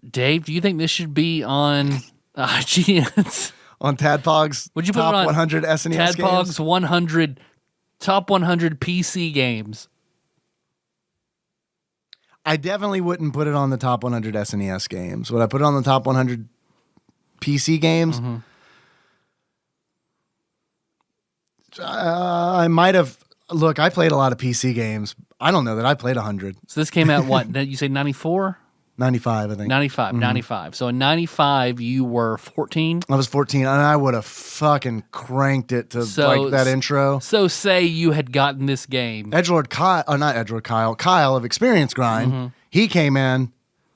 Dave, do you think this should be on IGN's? On TADPOG's Would you put top it on 100 SNES TADPOG's games? top 100 PC games? I definitely wouldn't put it on the top 100 SNES games. Would I put it on the top 100 PC games? Mm-hmm. I might have. Look, I played a lot of PC games. I don't know that I played 100. So this came out what? Did you say 94? 95, I think. 95, 95. So in 95, you were 14? I was 14, and I would have fucking cranked it to like that intro. So say you had gotten this game. Edgelord Kyle, not Edgelord Kyle, Kyle of Experience Grind, he came in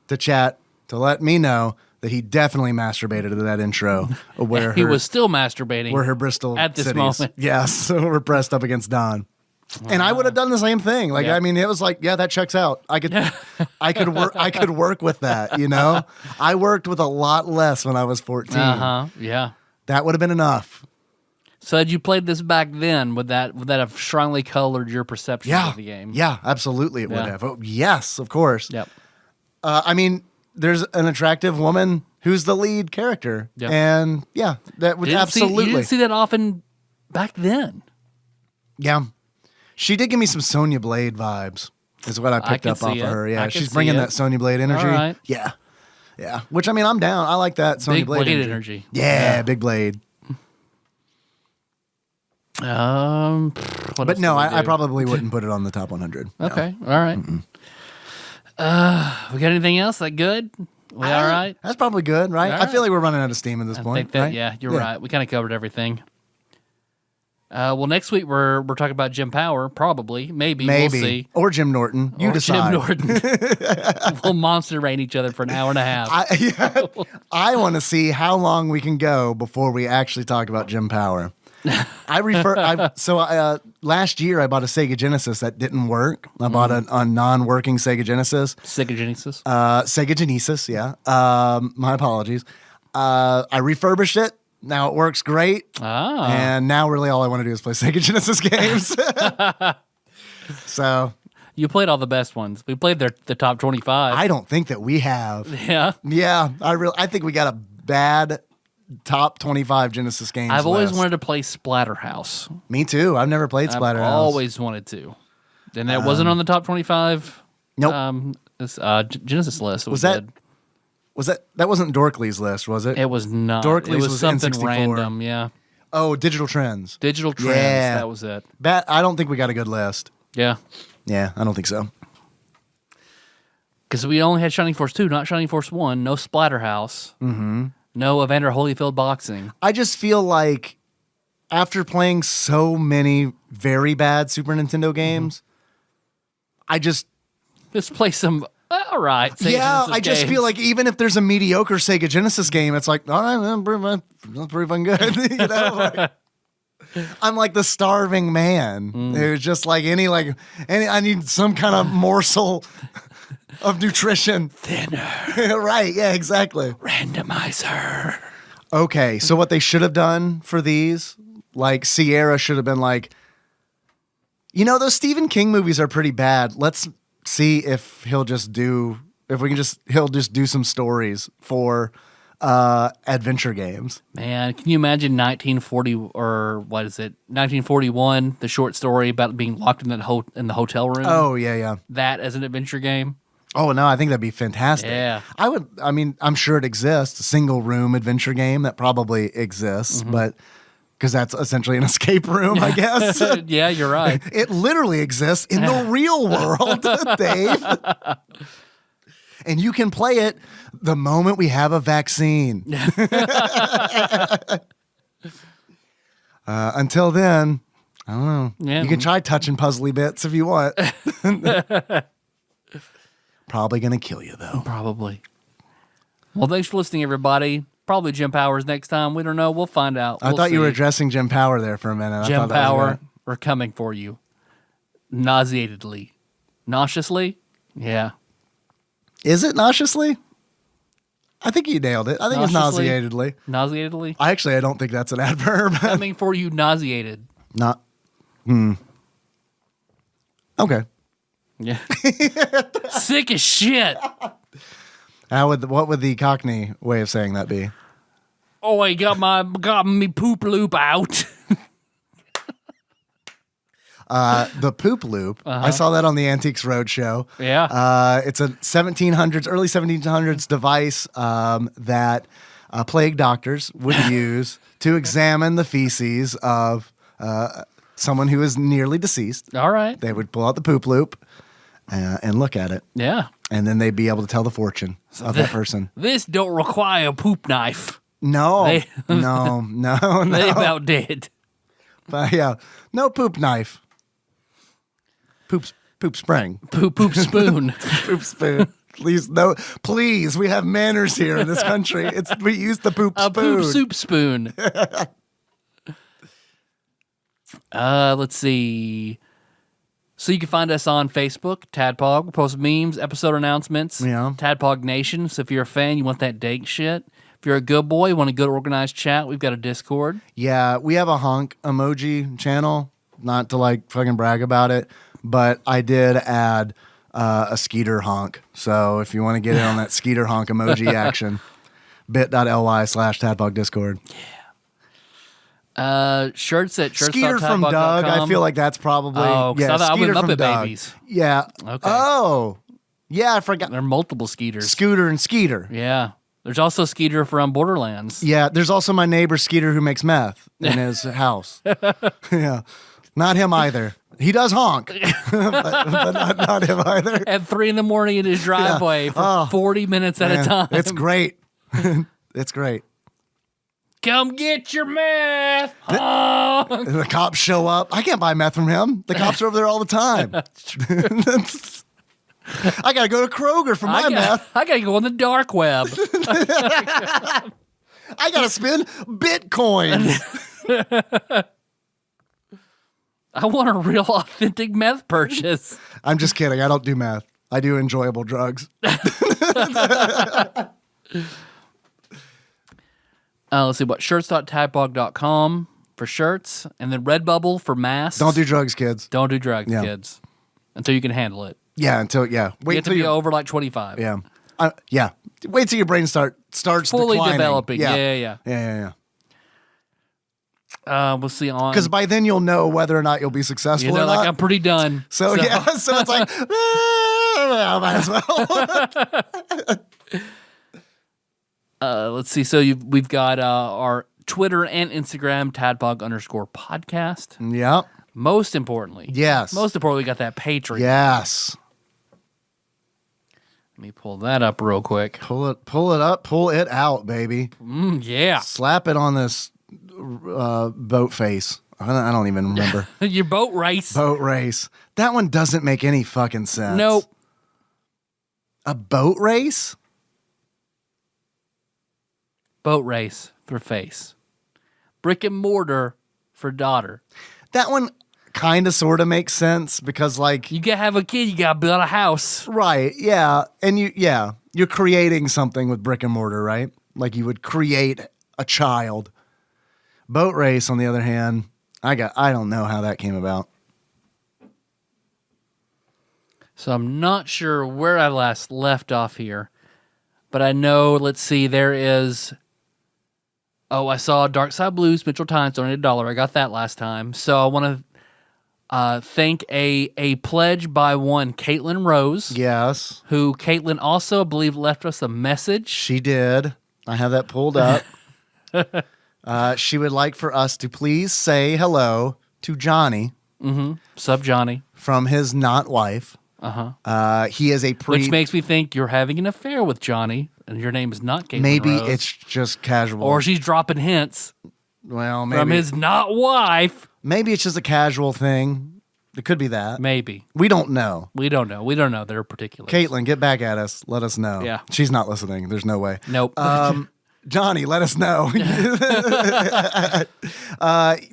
to chat to let me know that he definitely masturbated to that intro where he was still masturbating. Where her Bristol at this cities. moment. Yes, so we're pressed up against Don. And I would have done the same thing. Like, I mean, it was like, yeah, that checks out. I could work with that, you know? I worked with a lot less when I was 14. Yeah. That would have been enough. So had you played this back then, would that have strongly colored your perception of the game? Yeah, absolutely it would have. Oh, yes, of course. Yep. I mean, there's an attractive woman who's the lead character. Yep. And yeah, that would absolutely. You didn't see that often back then. Yeah. She did give me some Sonya Blade vibes, is what I picked up off of her. Yeah, she's bringing that Sonya Blade energy. All right. Yeah. Yeah. Which, I mean, I'm down. I like that Sonya Blade energy. Yeah, big blade. But no, I probably wouldn't put it on the top 100. Okay. No. All right. We got anything else? That good? We all right? That's probably good, right? All I feel like we're running out of steam at this point. Think that, right? Yeah, you're right. We kind of covered everything. Well, next week we're talking about Jim Power, probably, maybe. We'll see. Or Jim Norton. You decide. Jim Norton. We'll monster rain each other for an hour and a half. I want to see how long we can go before we actually talk about Jim Power. Last year I bought a Sega Genesis that didn't work. I bought a non-working Sega Genesis. Sega Genesis? Sega Genesis, yeah. My apologies. I refurbished it. Now it works great. And now really all I want to do is play Sega Genesis games. So you played all the best ones. We played the top 25. I don't think that we have. Yeah? Yeah. I think we got a bad top 25 Genesis games. I've always wanted to play Splatterhouse. Me too. I've never played Splatterhouse. I've always wanted to. And that wasn't on the top 25 Genesis list. That wasn't Dorkley's list, was it? It was not. Dorkley's it was something N64. random, yeah. Oh, Digital Trends. Digital Trends, yeah. That was it. I don't think we got a good list. Yeah. Yeah, I don't think so. Because we only had Shining Force 2, not Shining Force 1, no Splatterhouse, no Evander Holyfield boxing. I just feel like after playing so many very bad Super Nintendo games, Let's play some... All right. I just feel like even if there's a mediocre Sega Genesis game, it's like, all right, that's pretty fucking good. You know, I'm like the starving man who's just like I need some kind of morsel of nutrition. Thinner. Right, yeah, exactly. Randomizer. Okay, so what they should have done for these, like Sierra should have been like, those Stephen King movies are pretty bad. Let's see if he'll just do some stories for adventure games. Man, can you imagine 1941, the short story about being locked in the hotel room? Oh, yeah. That as an adventure game? Oh, no, I think that'd be fantastic. Yeah. I'm sure it exists, a single room adventure game that probably exists, but because that's essentially an escape room, I guess. Yeah, you're right. It literally exists in the real world, Dave. And you can play it the moment we have a vaccine. Until then, I don't know. Yeah. You can try touching puzzly bits if you want. Probably going to kill you, though. Probably. Well, thanks for listening, everybody. Probably Jim Powers next time. We don't know. We'll find out. I thought you were addressing Jim Power there for a minute. Jim Power, we're coming for you. Nauseatedly. Nauseously? Yeah. Is it nauseously? I think you nailed it. I think it's nauseatedly. Nauseatedly? I don't think that's an adverb. Coming for you, nauseated. Not. Okay. Yeah. Sick as shit. What would the Cockney way of saying that be? Oh, I got me poop loop out. The poop loop. I saw that on the Antiques Roadshow. Yeah. It's a early 1700s device that plague doctors would use to examine the feces of someone who is nearly deceased. All right. They would pull out the poop loop and look at it. Yeah. And then they'd be able to tell the fortune of that person. This don't require a poop knife. No. They- no. They about dead. But yeah, no poop knife. Poop spring. Poop spoon. Poop spoon. Please, we have manners here in this country. We use the poop A spoon. poop soup spoon. Let's see. So you can find us on Facebook, TADPOG. We post memes, episode announcements. Yeah. TADPOG Nation. So if you're a fan, you want that dank shit. If you're a good boy, you want a good organized chat, we've got a Discord. Yeah, we have a honk emoji channel. Not to like fucking brag about it, but I did add a Skeeter honk. So if you want to get in on that Skeeter honk emoji action, bit.ly/TADPOG Discord. Shirts at Skeeter from Doug. I feel like that's probably I thought I was Skeeter from Muppet Doug. Babies. Yeah. Okay. Oh, yeah. I forgot. There are multiple Skeeters. Scooter and Skeeter. Yeah. There's also Skeeter from Borderlands. Yeah. There's also my neighbor Skeeter who makes meth in his house. Yeah. Not him either. He does honk, but not him either. At 3 a.m. in his driveway for 40 minutes at a time. It's great. It's great. Come get your meth. And the cops show up. I can't buy meth from him. The cops are over there all the time. I got to go to Kroger for my meth. I got to go on the dark web. I got to spend Bitcoin. I want a real authentic meth purchase. I'm just kidding. I don't do meth. I do enjoyable drugs. Let's see what shirts.tadpog.com for shirts, and then Redbubble for masks. Don't do drugs, kids. Don't do drugs, Yeah. kids, until you can handle it. Yeah, You have to be over like 25. Yeah. Yeah. Wait till your brain starts Fully declining. developing. Yeah. Yeah. Yeah. We'll see on. Because by then you'll know whether or not you'll be successful or not. like I'm pretty done. So it's like, I might as well. Let's see. So we've got our Twitter and Instagram, Tadpog_podcast. Yep. Most importantly, we got that Patreon. Yes. Let me pull that up real quick. Pull it up, pull it out, baby. Yeah. Slap it on this boat face. I don't even remember. Your boat race. Boat race. That one doesn't make any fucking sense. Nope. A boat race? Boat race for face. Brick and mortar for daughter. That one kind of sort of makes sense because like You gotta have a kid, you gotta build a house. right, yeah. And you're creating something with brick and mortar, right? Like you would create a child. Boat race, on the other hand, I don't know how that came about. So I'm not sure where I last left off here. But I know, let's see, there is... Oh, I saw Dark Side Blues, Mitchell Tynes donated $1. I got that last time. So I want to thank a pledge by one, Caitlin Rose. Yes. Who Caitlin also, I believe, left us a message. She did. I have that pulled up. She would like for us to please say hello to Johnny. Mm-hmm. Sup, Johnny. From his not wife. Uh-huh. He is a Which makes me think you're having an affair with Johnny, and your name is not Caitlin Maybe Rose. it's just casual. Or she's dropping hints well, maybe. from his not wife. Maybe it's just a casual thing. It could be that. Maybe. We don't know. We don't know their particulars. Caitlin, get back at us. Let us know. Yeah. She's not listening. There's no way. Nope. Johnny, let us know.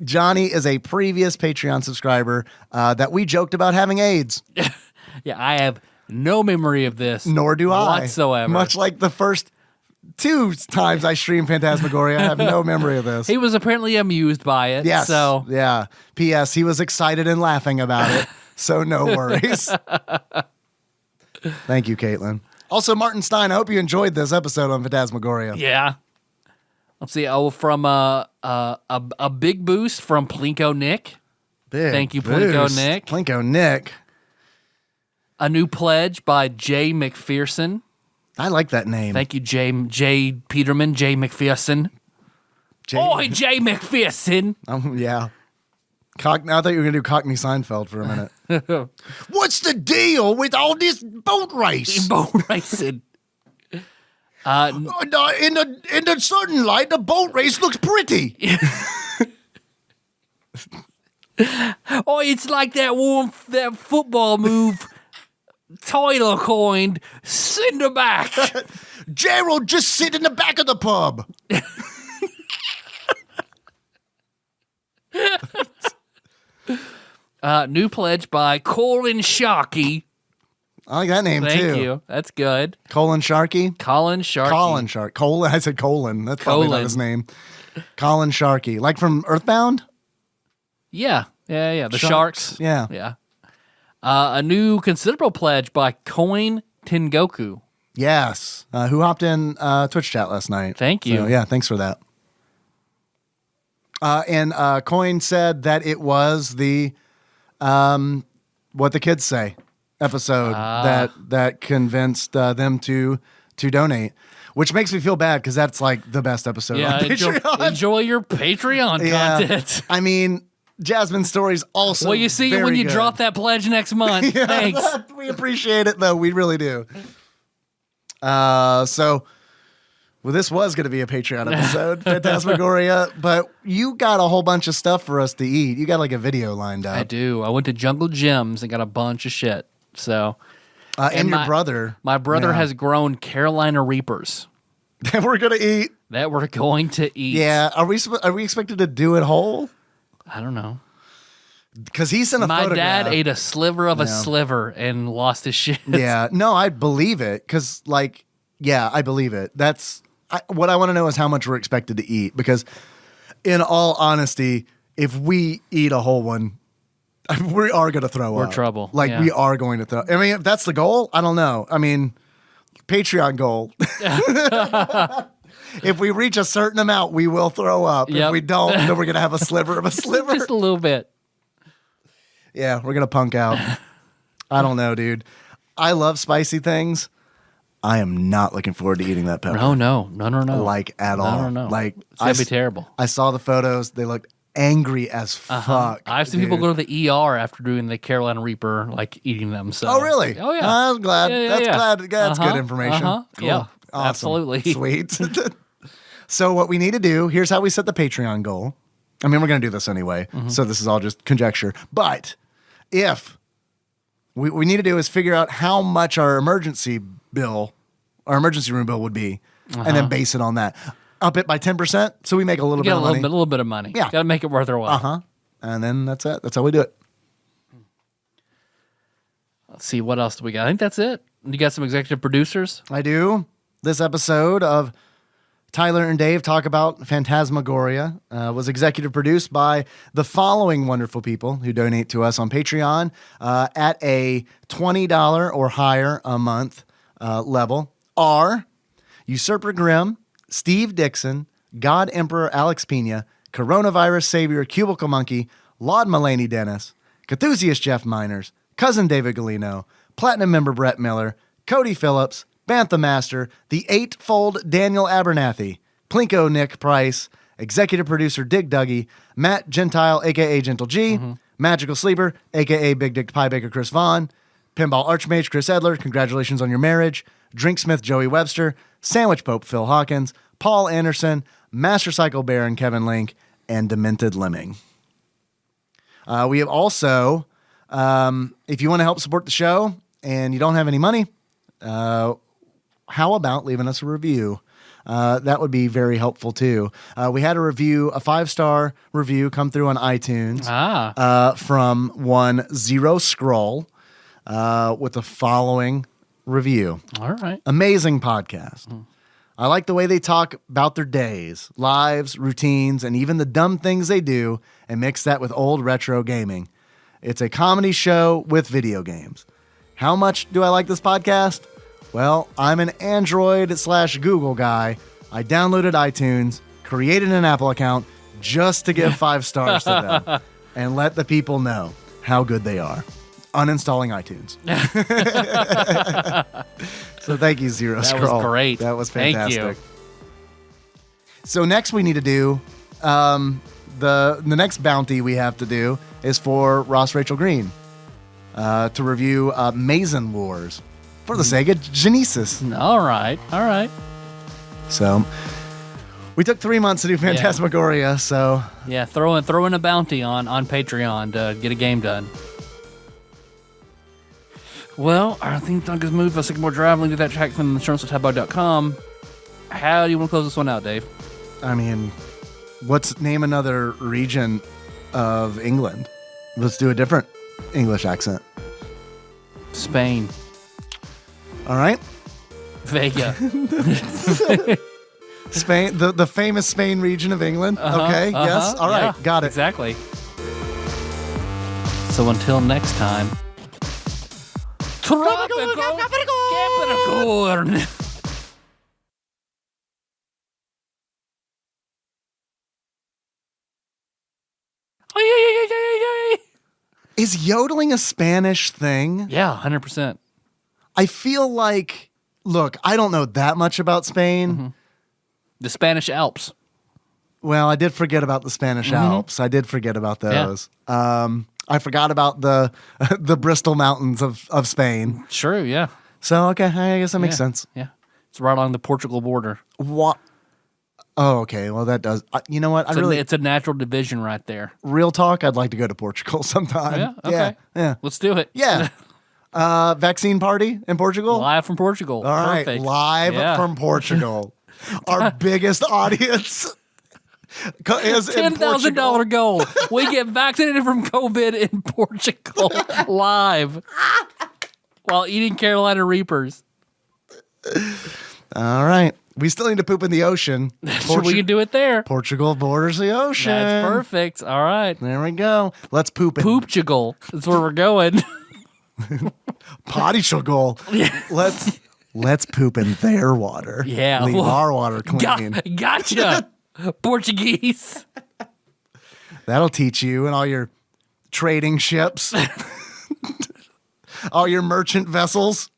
Johnny is a previous Patreon subscriber that we joked about having AIDS. Yeah, I have no memory of this. Nor do I. Whatsoever. Much like the first 2 times I streamed Phantasmagoria, I have no memory of this. He was apparently amused by it. Yes. So Yeah. P.S. He was excited and laughing about it. So no worries. Thank you, Caitlin. Also, Martin Stein, I hope you enjoyed this episode on Phantasmagoria. yeah. Let's see. Oh, from a big boost from Plinko Nick. Big Thank you, boost. Plinko Nick. Plinko Nick. A new pledge by Jay McPherson. I like that name. Thank you, Jay Peterman, Jay McPherson. Oi, Jay McPherson. Yeah. I thought you were going to do Cockney Seinfeld for a minute. What's the deal with all this boat race? Boat racing. In the sunlight, the boat race looks pretty. Oh, it's like that football move Tyler coined. Send her back. Gerald, just sit in the back of the pub. New pledge by Colin Sharkey. I like that name, too. Thank you. That's good. Colin Sharkey? Colin Sharkey. Colin Sharkey. Colin. I said Colin. That's probably not Colin. his name. Colin Sharkey. Like from Earthbound? Yeah. The Sharks. Yeah. Yeah. A new considerable pledge by Coin Tengoku. Yes. Who hopped in Twitch chat last night. Thank you. So, yeah, thanks for that. And Coin said that it was the What the Kids Say episode that convinced them to donate, which makes me feel bad because that's like the best episode on Patreon. Enjoy your Patreon content. I mean, Jasmine's story's also Well, you see it very when you good. drop that pledge next month. Yeah, Thanks. we appreciate it, though. We really do. So, well, this was going to be a Patreon episode, Phantasmagoria, but you got a whole bunch of stuff for us to eat. You got like a video lined up. I do. I went to Jungle Gyms and got a bunch of shit. So, and your brother. My brother has grown Carolina Reapers that we're going to eat. that we're going to eat. Yeah. Are we expected to do it whole? I don't know. Because he sent a My photograph. dad ate a sliver of a sliver and lost his shit. Yeah. No, I believe it. Because, like, yeah, I believe it. What I want to know is how much we're expected to eat. Because, in all honesty, if we eat a whole one, we are going to throw up. We're trouble. Like, Yeah. we are going to throw. I mean, if that's the goal, I don't know. I mean, Patreon goal. If we reach a certain amount, we will throw up. Yep. If we don't, then we're going to have a sliver of a sliver. Just a little bit. Yeah, we're going to punk out. I don't know, dude. I love spicy things. I am not looking forward to eating that pepper. No. Like, at all. No. Like, It's going to be terrible. I saw the photos. They looked angry as fuck. I've seen people go to the ER after doing the Carolina Reaper, like eating them. So. Oh, really? Oh, yeah. I'm glad. Yeah, That's yeah. glad. That's good information. Cool. Yeah, Awesome. absolutely. Sweet. So what we need to do, here's how we set the Patreon goal. I mean, we're going to do this anyway, so this is all just conjecture. But if we need to do is figure out how much our emergency room bill would be, and then base it on that. Up it by 10%, so we make a little bit of money. A little bit of money. Yeah. Got to make it worth our while. And then that's it. That's how we do it. Let's see, what else do we got? I think that's it. You got some executive producers? I do. This episode of Tyler and Dave Talk About Phantasmagoria was executive produced by the following wonderful people who donate to us on Patreon at a $20 or higher a month level are Usurper Grimm, Steve Dixon, God Emperor Alex Pena, Coronavirus Savior Cubicle Monkey, Laud Mulaney Dennis, Cthusiast Jeff Miners, Cousin David Galino, Platinum member Brett Miller, Cody Phillips, Bantha Master, the Eightfold Daniel Abernathy, Plinko Nick Price, Executive Producer Dig Dougie, Matt Gentile, a.k.a. Gentle G, Magical Sleeper, a.k.a. Big Dick Pie Baker Chris Vaughn, Pinball Archmage Chris Edler, congratulations on your marriage, Drinksmith Joey Webster, Sandwich Pope Phil Hawkins, Paul Anderson, Master Cycle Baron Kevin Link, and Demented Lemming. We have also, if you want to help support the show and you don't have any money, how about leaving us a review? That would be very helpful too. We had a 5-star review come through on iTunes from one Zero Scroll with the following review. All right. Amazing podcast. I like the way they talk about their days, lives, routines, and even the dumb things they do and mix that with old retro gaming. It's a comedy show with video games. How much do I like this podcast? Well, I'm an Android/Google guy. I downloaded iTunes, created an Apple account just to give 5 stars to them and let the people know how good they are. Uninstalling iTunes. So thank you, Zero Scroll. That was great. That was fantastic. Thank you. So next we need to do, the next bounty we have to do is for Ross Rachel Green to review Mazen Wars for the Sega Genesis. All right. So we took 3 months to do Phantasmagoria, so... Yeah, throw in a bounty on Patreon to get a game done. Well, I think Doug has moved us more traveling to that track from the insurance at TADPOG.com. How do you want to close this one out, Dave? I mean, name another region of England. Let's do a different English accent. Spain. All right. Vega. Spain, the famous Spain region of England. Okay, yes. All right, got it. Exactly. So until next time. Tropical Capricorn. Is yodeling a Spanish thing? Yeah, 100%. I feel like, look, I don't know that much about Spain. Mm-hmm. The Spanish Alps. Well, I did forget about the Spanish Alps. I did forget about those. Yeah. I forgot about the Bristol Mountains of Spain. True, yeah. So, okay, I guess that makes sense. Yeah. It's right along the Portugal border. What? Oh, okay. Well, that does. You know what? It's a natural division right there. Real talk, I'd like to go to Portugal sometime. Yeah, okay. Yeah. Let's do it. Yeah. Vaccine party in Portugal? Live from Portugal. All right. Perfect. Live from Portugal. Our biggest audience is $10,000 goal. We get vaccinated from COVID in Portugal live while eating Carolina Reapers. All right. We still need to poop in the ocean. Sure, we can do it there. Portugal borders the ocean. That's perfect. All right. There we go. Let's poop in. Poopchugal. That's where we're going. Potty-chugal. Let's poop in their water. Yeah. Leave our water clean. Gotcha. Portuguese. That'll teach you and all your trading ships. All your merchant vessels.